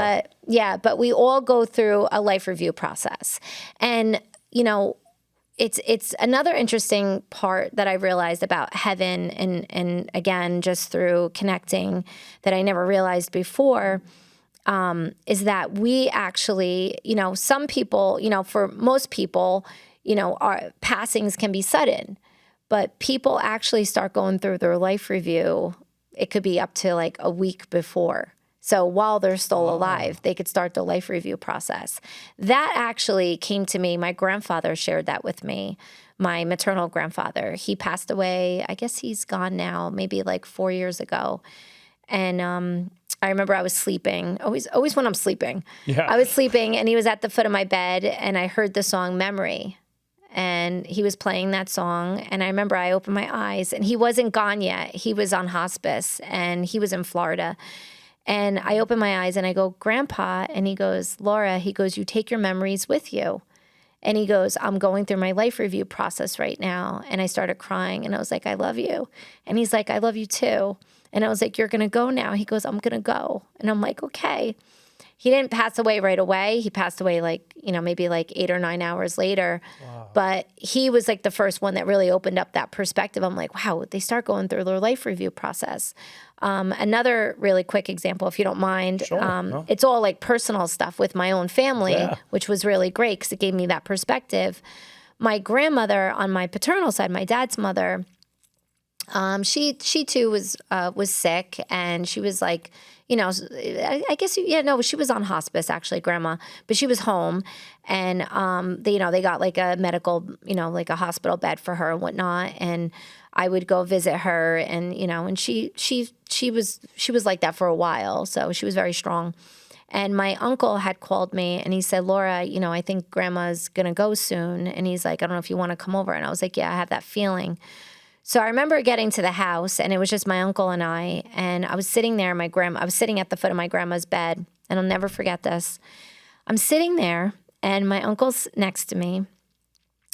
Speaker 2: But we all go through a life review process. And, you know, it's another interesting part that I realized about heaven and again, just through connecting that I never realized before, is that we actually, you know, some people, you know, for most people, you know, our passings can be sudden, but people actually start going through their life review. It could be up to like a week before. So while they're still alive, they could start the life review process. That actually came to me. My grandfather shared that with me, my maternal grandfather. He passed away. I guess he's gone now, maybe like 4 years ago. And I remember I was sleeping, always when I'm sleeping. Yeah. I was sleeping and he was at the foot of my bed and I heard the song Memory. And he was playing that song. And I remember I opened my eyes and he wasn't gone yet. He was on hospice and he was in Florida. And I opened my eyes and I go, Grandpa. And he goes, Laura, he goes, you take your memories with you. And he goes, I'm going through my life review process right now. And I started crying and I was like, I love you. And he's like, I love you too. And I was like, you're going to go now. He goes, I'm going to go. And I'm like, okay. He didn't pass away right away. He passed away like, you know, maybe like 8 or 9 hours later. Wow. But he was like the first one that really opened up that perspective. I'm like, wow, they start going through their life review process. Another really quick example, if you don't mind, no. It's all like personal stuff with my own family, which was really great because it gave me that perspective. My grandmother on my paternal side, my dad's mother, she too was sick, and she was like, you know, I guess, she was on hospice actually, grandma, but she was home, and they got like a medical, like a hospital bed for her and whatnot, and I would go visit her, and and she was like that for a while, so she was very strong. And my uncle had called me and he said, Laura, I think grandma's gonna go soon, and he's like, I don't know if you want to come over. And I was like, yeah, I have that feeling. So I remember getting to the house, and it was just my uncle and I was sitting there. I was sitting at the foot of my grandma's bed, and I'll never forget this. I'm sitting there, and my uncle's next to me,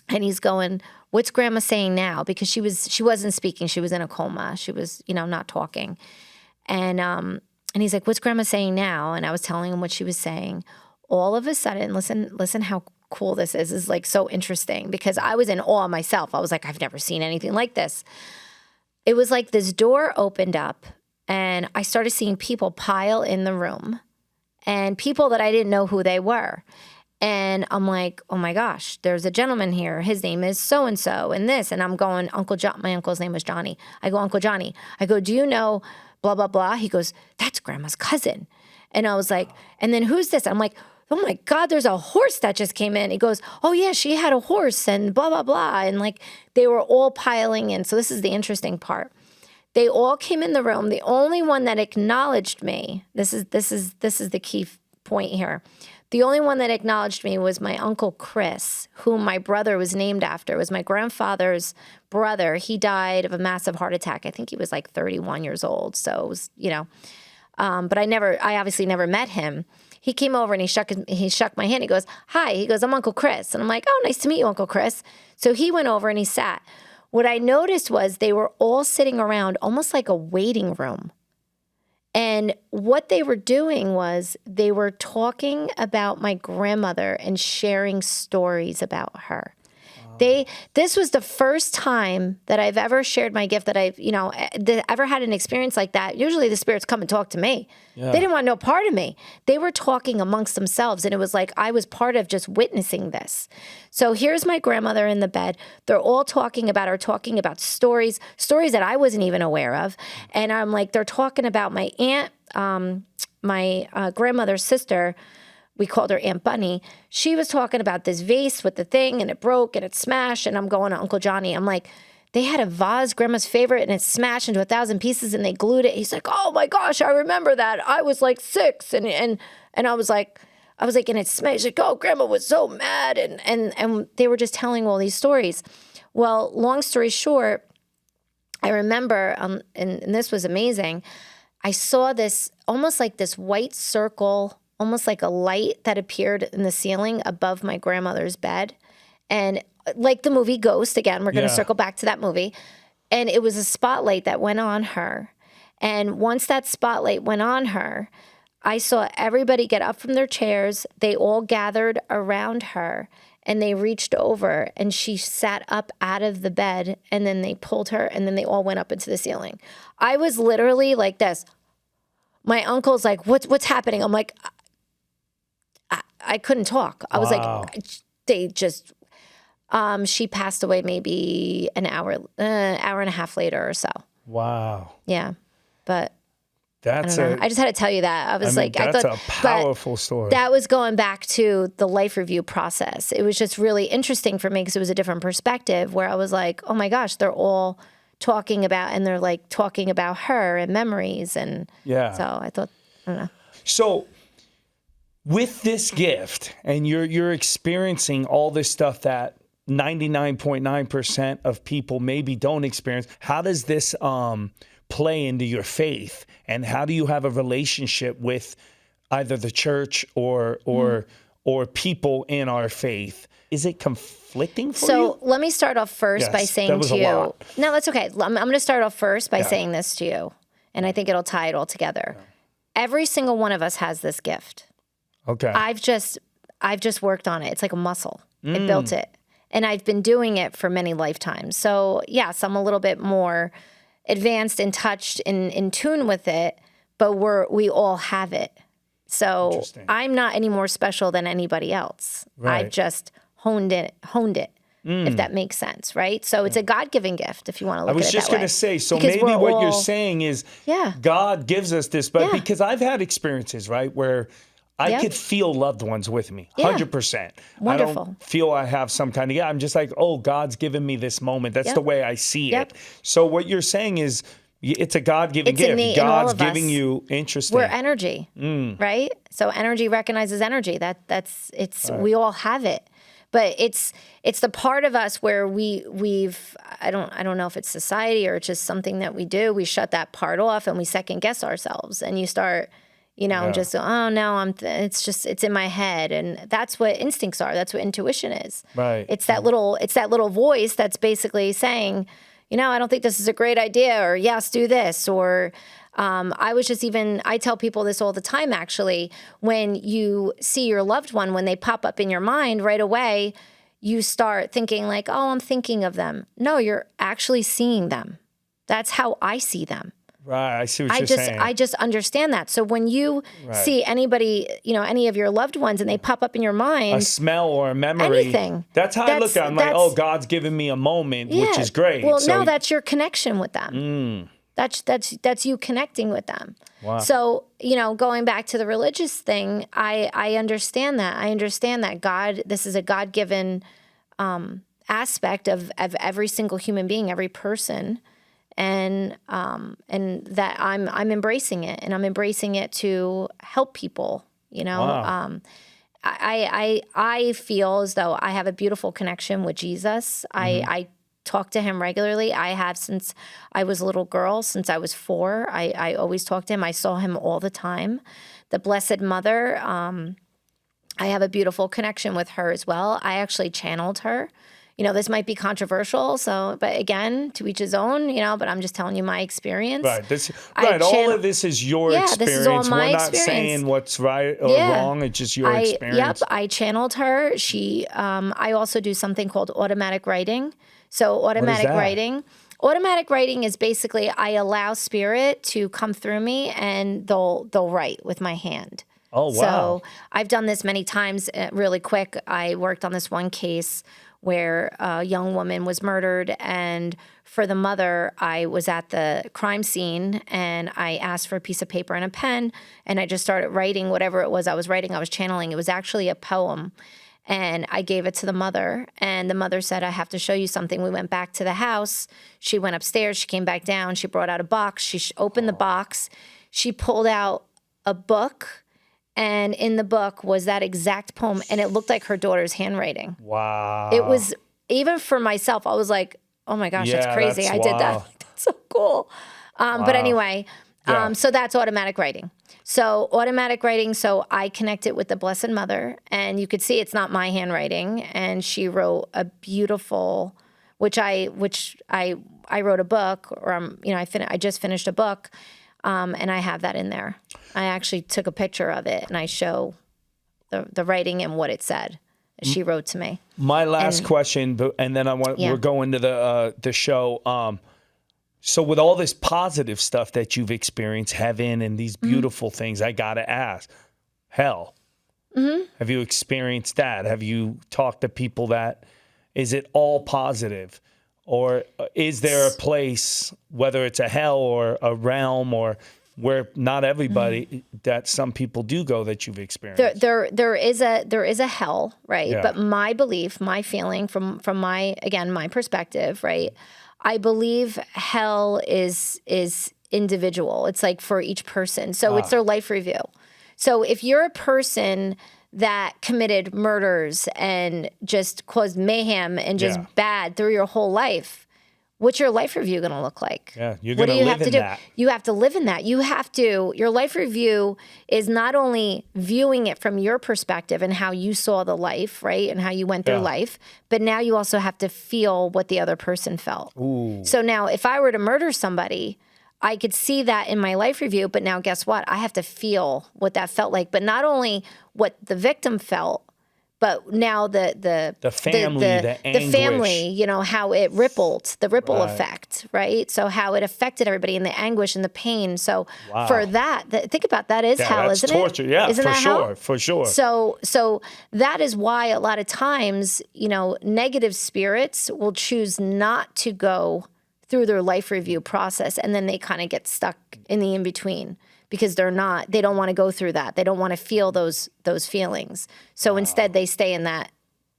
Speaker 2: and he's going, "What's grandma saying now?" Because she wasn't speaking. She was in a coma. She was, not talking. And he's like, "What's grandma saying now?" And I was telling him what she was saying. All of a sudden, listen how cool this is like so interesting, because I was in awe myself. I was like, I've never seen anything like this. It was like this door opened up and I started seeing people pile in the room, and people that I didn't know who they were. And I'm like, oh my gosh, there's a gentleman here. His name is so-and-so and this. And I'm going, Uncle John, my uncle's name was Johnny. I go, Uncle Johnny. I go, do you know blah, blah, blah? He goes, that's grandma's cousin. And I was like, and then who's this? I'm like, oh my God, there's a horse that just came in. He goes, oh yeah, she had a horse and blah, blah, blah. And like, they were all piling in. So this is the interesting part. They all came in the room. The only one that acknowledged me, this is the key point here. The only one that acknowledged me was my Uncle Chris, whom my brother was named after. It was my grandfather's brother. He died of a massive heart attack. I think he was like 31 years old. So it was, but I obviously never met him. He came over and he shook my hand. He goes, hi. He goes, I'm Uncle Chris. And I'm like, oh, nice to meet you, Uncle Chris. So he went over and he sat. What I noticed was they were all sitting around almost like a waiting room. And what they were doing was they were talking about my grandmother and sharing stories about her. This was the first time that I've ever shared my gift, that I've, ever had an experience like that. Usually the spirits come and talk to me. Yeah. They didn't want no part of me. They were talking amongst themselves, and it was like I was part of just witnessing this. So here's my grandmother in the bed. They're all talking about stories that I wasn't even aware of. And I'm like, they're talking about my aunt, my grandmother's sister. We called her Aunt Bunny. She was talking about this vase with the thing, and it broke and it smashed. And I'm going to Uncle Johnny. I'm like, they had a vase, grandma's favorite, and it smashed into 1,000 pieces, and they glued it. He's like, oh my gosh, I remember that. I was like 6, and I was like, and it smashed. He's like, oh, grandma was so mad, and they were just telling all these stories. Well, long story short, I remember, and this was amazing. I saw this almost like this white circle, almost like a light that appeared in the ceiling above my grandmother's bed. And like the movie Ghost, again, we're going to circle back to that movie. And it was a spotlight that went on her. And once that spotlight went on her, I saw everybody get up from their chairs. They all gathered around her, and they reached over, and she sat up out of the bed, and then they pulled her, and then they all went up into the ceiling. I was literally like this. My uncle's like, what's happening? I'm like, I couldn't talk. I was like, they just, she passed away maybe an hour and a half later or so.
Speaker 1: Wow.
Speaker 2: Yeah. But
Speaker 1: I
Speaker 2: just had to tell you that. I was
Speaker 1: that's a powerful story.
Speaker 2: That was going back to the life review process. It was just really interesting for me because it was a different perspective where I was like, oh my gosh, they're all talking about, and they're like talking about her and memories. And so I thought, I don't know.
Speaker 1: So, with this gift, and you're experiencing all this stuff that 99.9% of people maybe don't experience, how does this play into your faith? And how do you have a relationship with either the church or people in our faith? Is it conflicting for you?
Speaker 2: So let me start off first by saying to you, no, that's okay. I'm going to start off first by saying this to you, and I think it'll tie it all together. Yeah. Every single one of us has this gift.
Speaker 1: Okay.
Speaker 2: I've just worked on it. It's like a muscle. I built it. And I've been doing it for many lifetimes. So yes, I'm a little bit more advanced and touched in tune with it, but we all have it. So I'm not any more special than anybody else. Right. I've just honed it, if that makes sense, right? So it's a God-given gift, if you want to look at it that way. I was just going
Speaker 1: to say, so because maybe what you're saying is God gives us this, but because I've had experiences, right, where I could feel loved ones with me, 100%.
Speaker 2: Wonderful.
Speaker 1: I don't feel I have some kind of, I'm just like, oh, God's given me this moment. That's the way I see it. So what you're saying is it's a God-given gift. God's giving you, interesting.
Speaker 2: We're energy, right? So energy recognizes energy. We all have it. But it's the part of us where we've I don't know if it's society or it's just something that we do. We shut that part off and we second guess ourselves, and you start just, oh no, it's in my head. And that's what instincts are. That's what intuition is.
Speaker 1: Right.
Speaker 2: It's that little voice that's basically saying, I don't think this is a great idea, or yes, do this. Or I tell people this all the time, actually. When you see your loved one, when they pop up in your mind right away, you start thinking like, oh, I'm thinking of them. No, you're actually seeing them. That's how I see them.
Speaker 1: Right, I see what you're saying.
Speaker 2: I just understand that. So when you see anybody, any of your loved ones, and they pop up in your mind,
Speaker 1: a smell or a memory,
Speaker 2: anything.
Speaker 1: That's how I look at it. I'm like, oh, God's giving me a moment, which is great.
Speaker 2: Well, no, that's your connection with them. That's you connecting with them.
Speaker 1: Wow.
Speaker 2: So, going back to the religious thing, I understand that. I understand that this is a God-given aspect of every single human being, every person. And that I'm embracing it, and I'm embracing it to help people,
Speaker 1: Wow.
Speaker 2: I feel as though I have a beautiful connection with Jesus. I talk to him regularly. I have since I was a little girl, since I was 4. I always talk to him. I saw him all the time. The Blessed Mother, I have a beautiful connection with her as well. I actually channeled her. this might be controversial. So, but again, to each his own, but I'm just telling you my experience.
Speaker 1: Right. All of this is your experience.
Speaker 2: This is all my
Speaker 1: We're not
Speaker 2: experience.
Speaker 1: saying what's right or wrong. It's just your experience.
Speaker 2: Yep. I channeled her. I also do something called automatic writing. So automatic writing is basically I allow spirit to come through me and they'll write with my hand.
Speaker 1: Oh, wow.
Speaker 2: So I've done this many times. Really quick, I worked on this one case where a young woman was murdered, and for the mother, I was at the crime scene and I asked for a piece of paper and a pen, and I just started writing whatever it was I was writing. I was channeling. It was actually a poem. And I gave it to the mother, and the mother said, I have to show you something. We went back to the house. She went upstairs. She came back down. She brought out a box. She opened the box. She pulled out a book, and in the book was that exact poem, and it looked like her daughter's handwriting.
Speaker 1: Wow.
Speaker 2: It was, even for myself, I was like, oh my gosh, that's crazy.
Speaker 1: That's
Speaker 2: I did that. That's so cool. But anyway, so that's automatic writing. So automatic writing, so I connect it with the Blessed Mother, and you could see it's not my handwriting, and she wrote a beautiful, which I wrote a book, or I just finished a book, and I have that in there. I actually took a picture of it, and I show the writing and what it said. She wrote to me.
Speaker 1: My last question, and then we're going to the show. So with all this positive stuff that you've experienced, heaven and these beautiful things, I got to ask, hell, have you experienced that? Have you talked to people is it all positive? Or is there a place, whether it's a hell or a realm or where not everybody, that some people do go that you've experienced?
Speaker 2: There is a hell, right? Yeah. But my belief, my feeling from my perspective, right? I believe hell is individual. It's like for each person. So it's their life review. So if you're a person that committed murders and just caused mayhem and just bad through your whole life, what's your life review going to look like?
Speaker 1: Yeah, you're going to live in that.
Speaker 2: You have to live in that. Your life review is not only viewing it from your perspective and how you saw the life, right? And how you went through life, but now you also have to feel what the other person felt.
Speaker 1: Ooh.
Speaker 2: So now if I were to murder somebody, I could see that in my life review, but now guess what? I have to feel what that felt like, but not only what the victim felt, but now the
Speaker 1: family, the anguish.
Speaker 2: The family, how it rippled, the ripple effect, right? So how it affected everybody and the anguish and the pain. So for that, think about that is hell, isn't
Speaker 1: torture.
Speaker 2: it?
Speaker 1: Yeah,
Speaker 2: isn't
Speaker 1: for
Speaker 2: that
Speaker 1: sure,
Speaker 2: hell?
Speaker 1: for sure.
Speaker 2: So that is why a lot of times, negative spirits will choose not to go through their life review process, and then they kind of get stuck in the in-between. Because they don't want to go through that. They don't want to feel those feelings. So instead they stay in that,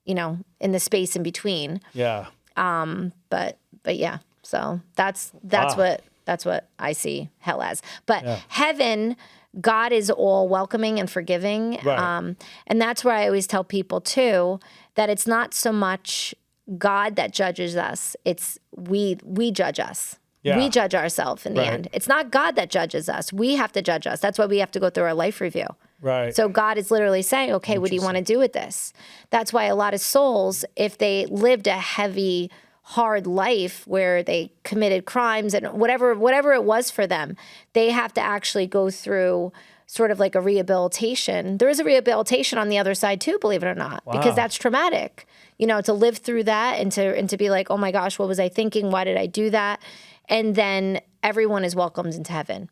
Speaker 2: in the space in between.
Speaker 1: Yeah.
Speaker 2: But yeah. So that's what I see hell as. But heaven, God is all welcoming and forgiving.
Speaker 1: Right.
Speaker 2: And that's where I always tell people too, that it's not so much God that judges us. It's we judge us. Yeah. We judge ourselves in the end. It's not God that judges us. We have to judge us. That's why we have to go through our life review.
Speaker 1: Right.
Speaker 2: So God is literally saying, okay, what do you want to do with this? That's why a lot of souls, if they lived a heavy, hard life where they committed crimes and whatever it was for them, they have to actually go through sort of like a rehabilitation. There is a rehabilitation on the other side too, believe it or not, because that's traumatic. To live through that and to be like, oh my gosh, what was I thinking? Why did I do that? And then everyone is welcomed into heaven.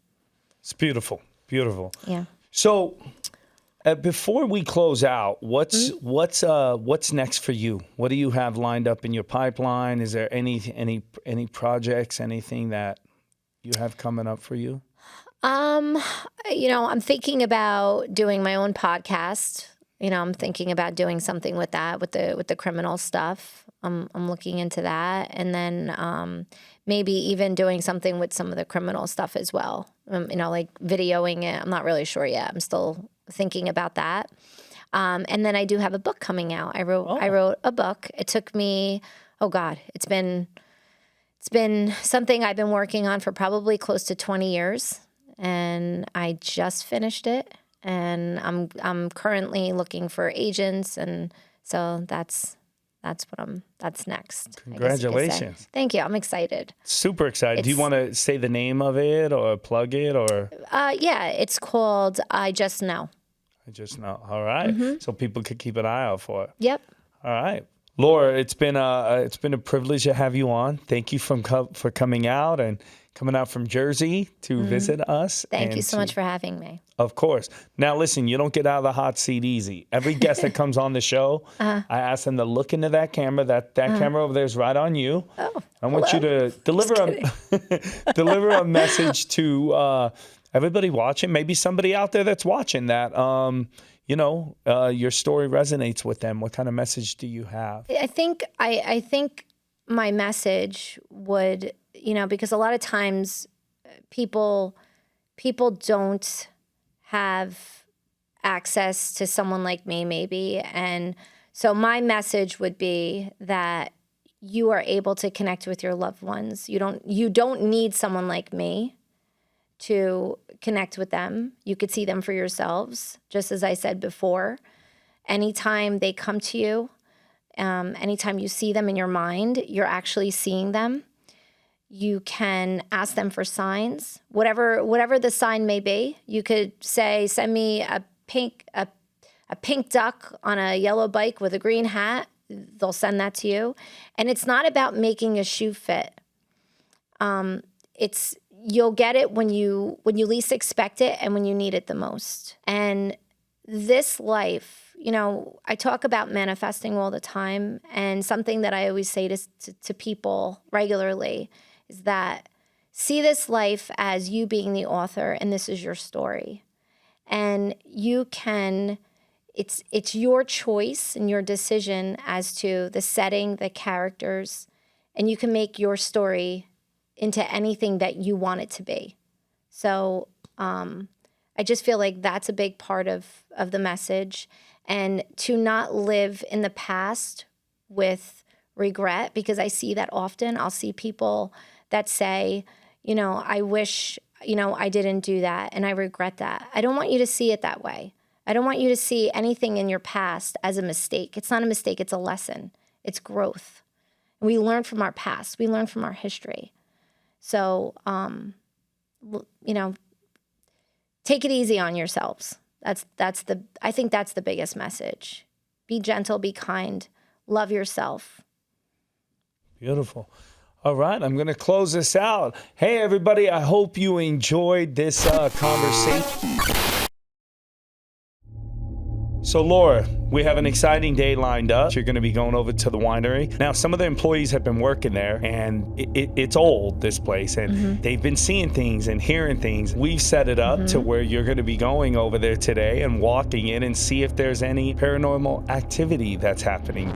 Speaker 1: It's beautiful, beautiful.
Speaker 2: Yeah.
Speaker 1: So, before we close out, what's next for you? What do you have lined up in your pipeline? Is there any projects, anything that you have coming up for you?
Speaker 2: I'm thinking about doing my own podcast. I'm thinking about doing something with that, with the criminal stuff. I'm looking into that, and then maybe even doing something with some of the criminal stuff as well. Like videoing it. I'm not really sure yet. I'm still thinking about that. And then I do have a book coming out. I wrote a book. It took me, it's been something I've been working on for probably close to 20 years, and I just finished it. And I'm currently looking for agents, and so that's That's next.
Speaker 1: Congratulations.
Speaker 2: Thank you. I'm excited.
Speaker 1: Super excited. Do you want to say the name of it or plug it or?
Speaker 2: Yeah, it's called I Just Know.
Speaker 1: I Just Know. All right. So people could keep an eye out for it.
Speaker 2: Yep.
Speaker 1: All right. Laura, it's been a privilege to have you on. Thank you for coming out and coming out from Jersey to visit us.
Speaker 2: Thank you so much for having me.
Speaker 1: Of course. Now, listen, you don't get out of the hot seat easy. Every guest that comes on the show, I ask them to look into that camera. That camera over there is right on you.
Speaker 2: Oh,
Speaker 1: I want you to deliver a message to everybody watching, maybe somebody out there that's watching that, your story resonates with them. What kind of message do you have?
Speaker 2: I think my message would, because a lot of times people don't have access to someone like me, maybe. And so my message would be that you are able to connect with your loved ones. You don't need someone like me to connect with them. You could see them for yourselves, just as I said before. Anytime they come to you, anytime you see them in your mind, you're actually seeing them. You can ask them for signs, whatever the sign may be. You could say, send me a pink duck on a yellow bike with a green hat. They'll send that to you. And it's not about making a shoe fit. You'll get it when you least expect it and when you need it the most. And this life, I talk about manifesting all the time, and something that I always say to people regularly is that see this life as you being the author, and this is your story. And it's your choice and your decision as to the setting, the characters, and you can make your story into anything that you want it to be. So I just feel like that's a big part of the message, and to not live in the past with regret, because I see that often. I'll see people that say, I wish, I didn't do that and I regret that. I don't want you to see it that way. I don't want you to see anything in your past as a mistake. It's not a mistake, it's a lesson. It's growth. We learn from our past. We learn from our history. So, take it easy on yourselves. I think that's the biggest message. Be gentle, be kind, love yourself.
Speaker 1: Beautiful. All right, I'm going to close this out. Hey, everybody, I hope you enjoyed this conversation. So, Laura, we have an exciting day lined up. You're going to be going over to the winery. Now, some of the employees have been working there, and it's old, this place, and they've been seeing things and hearing things. We've set it up to where you're going to be going over there today and walking in and see if there's any paranormal activity that's happening.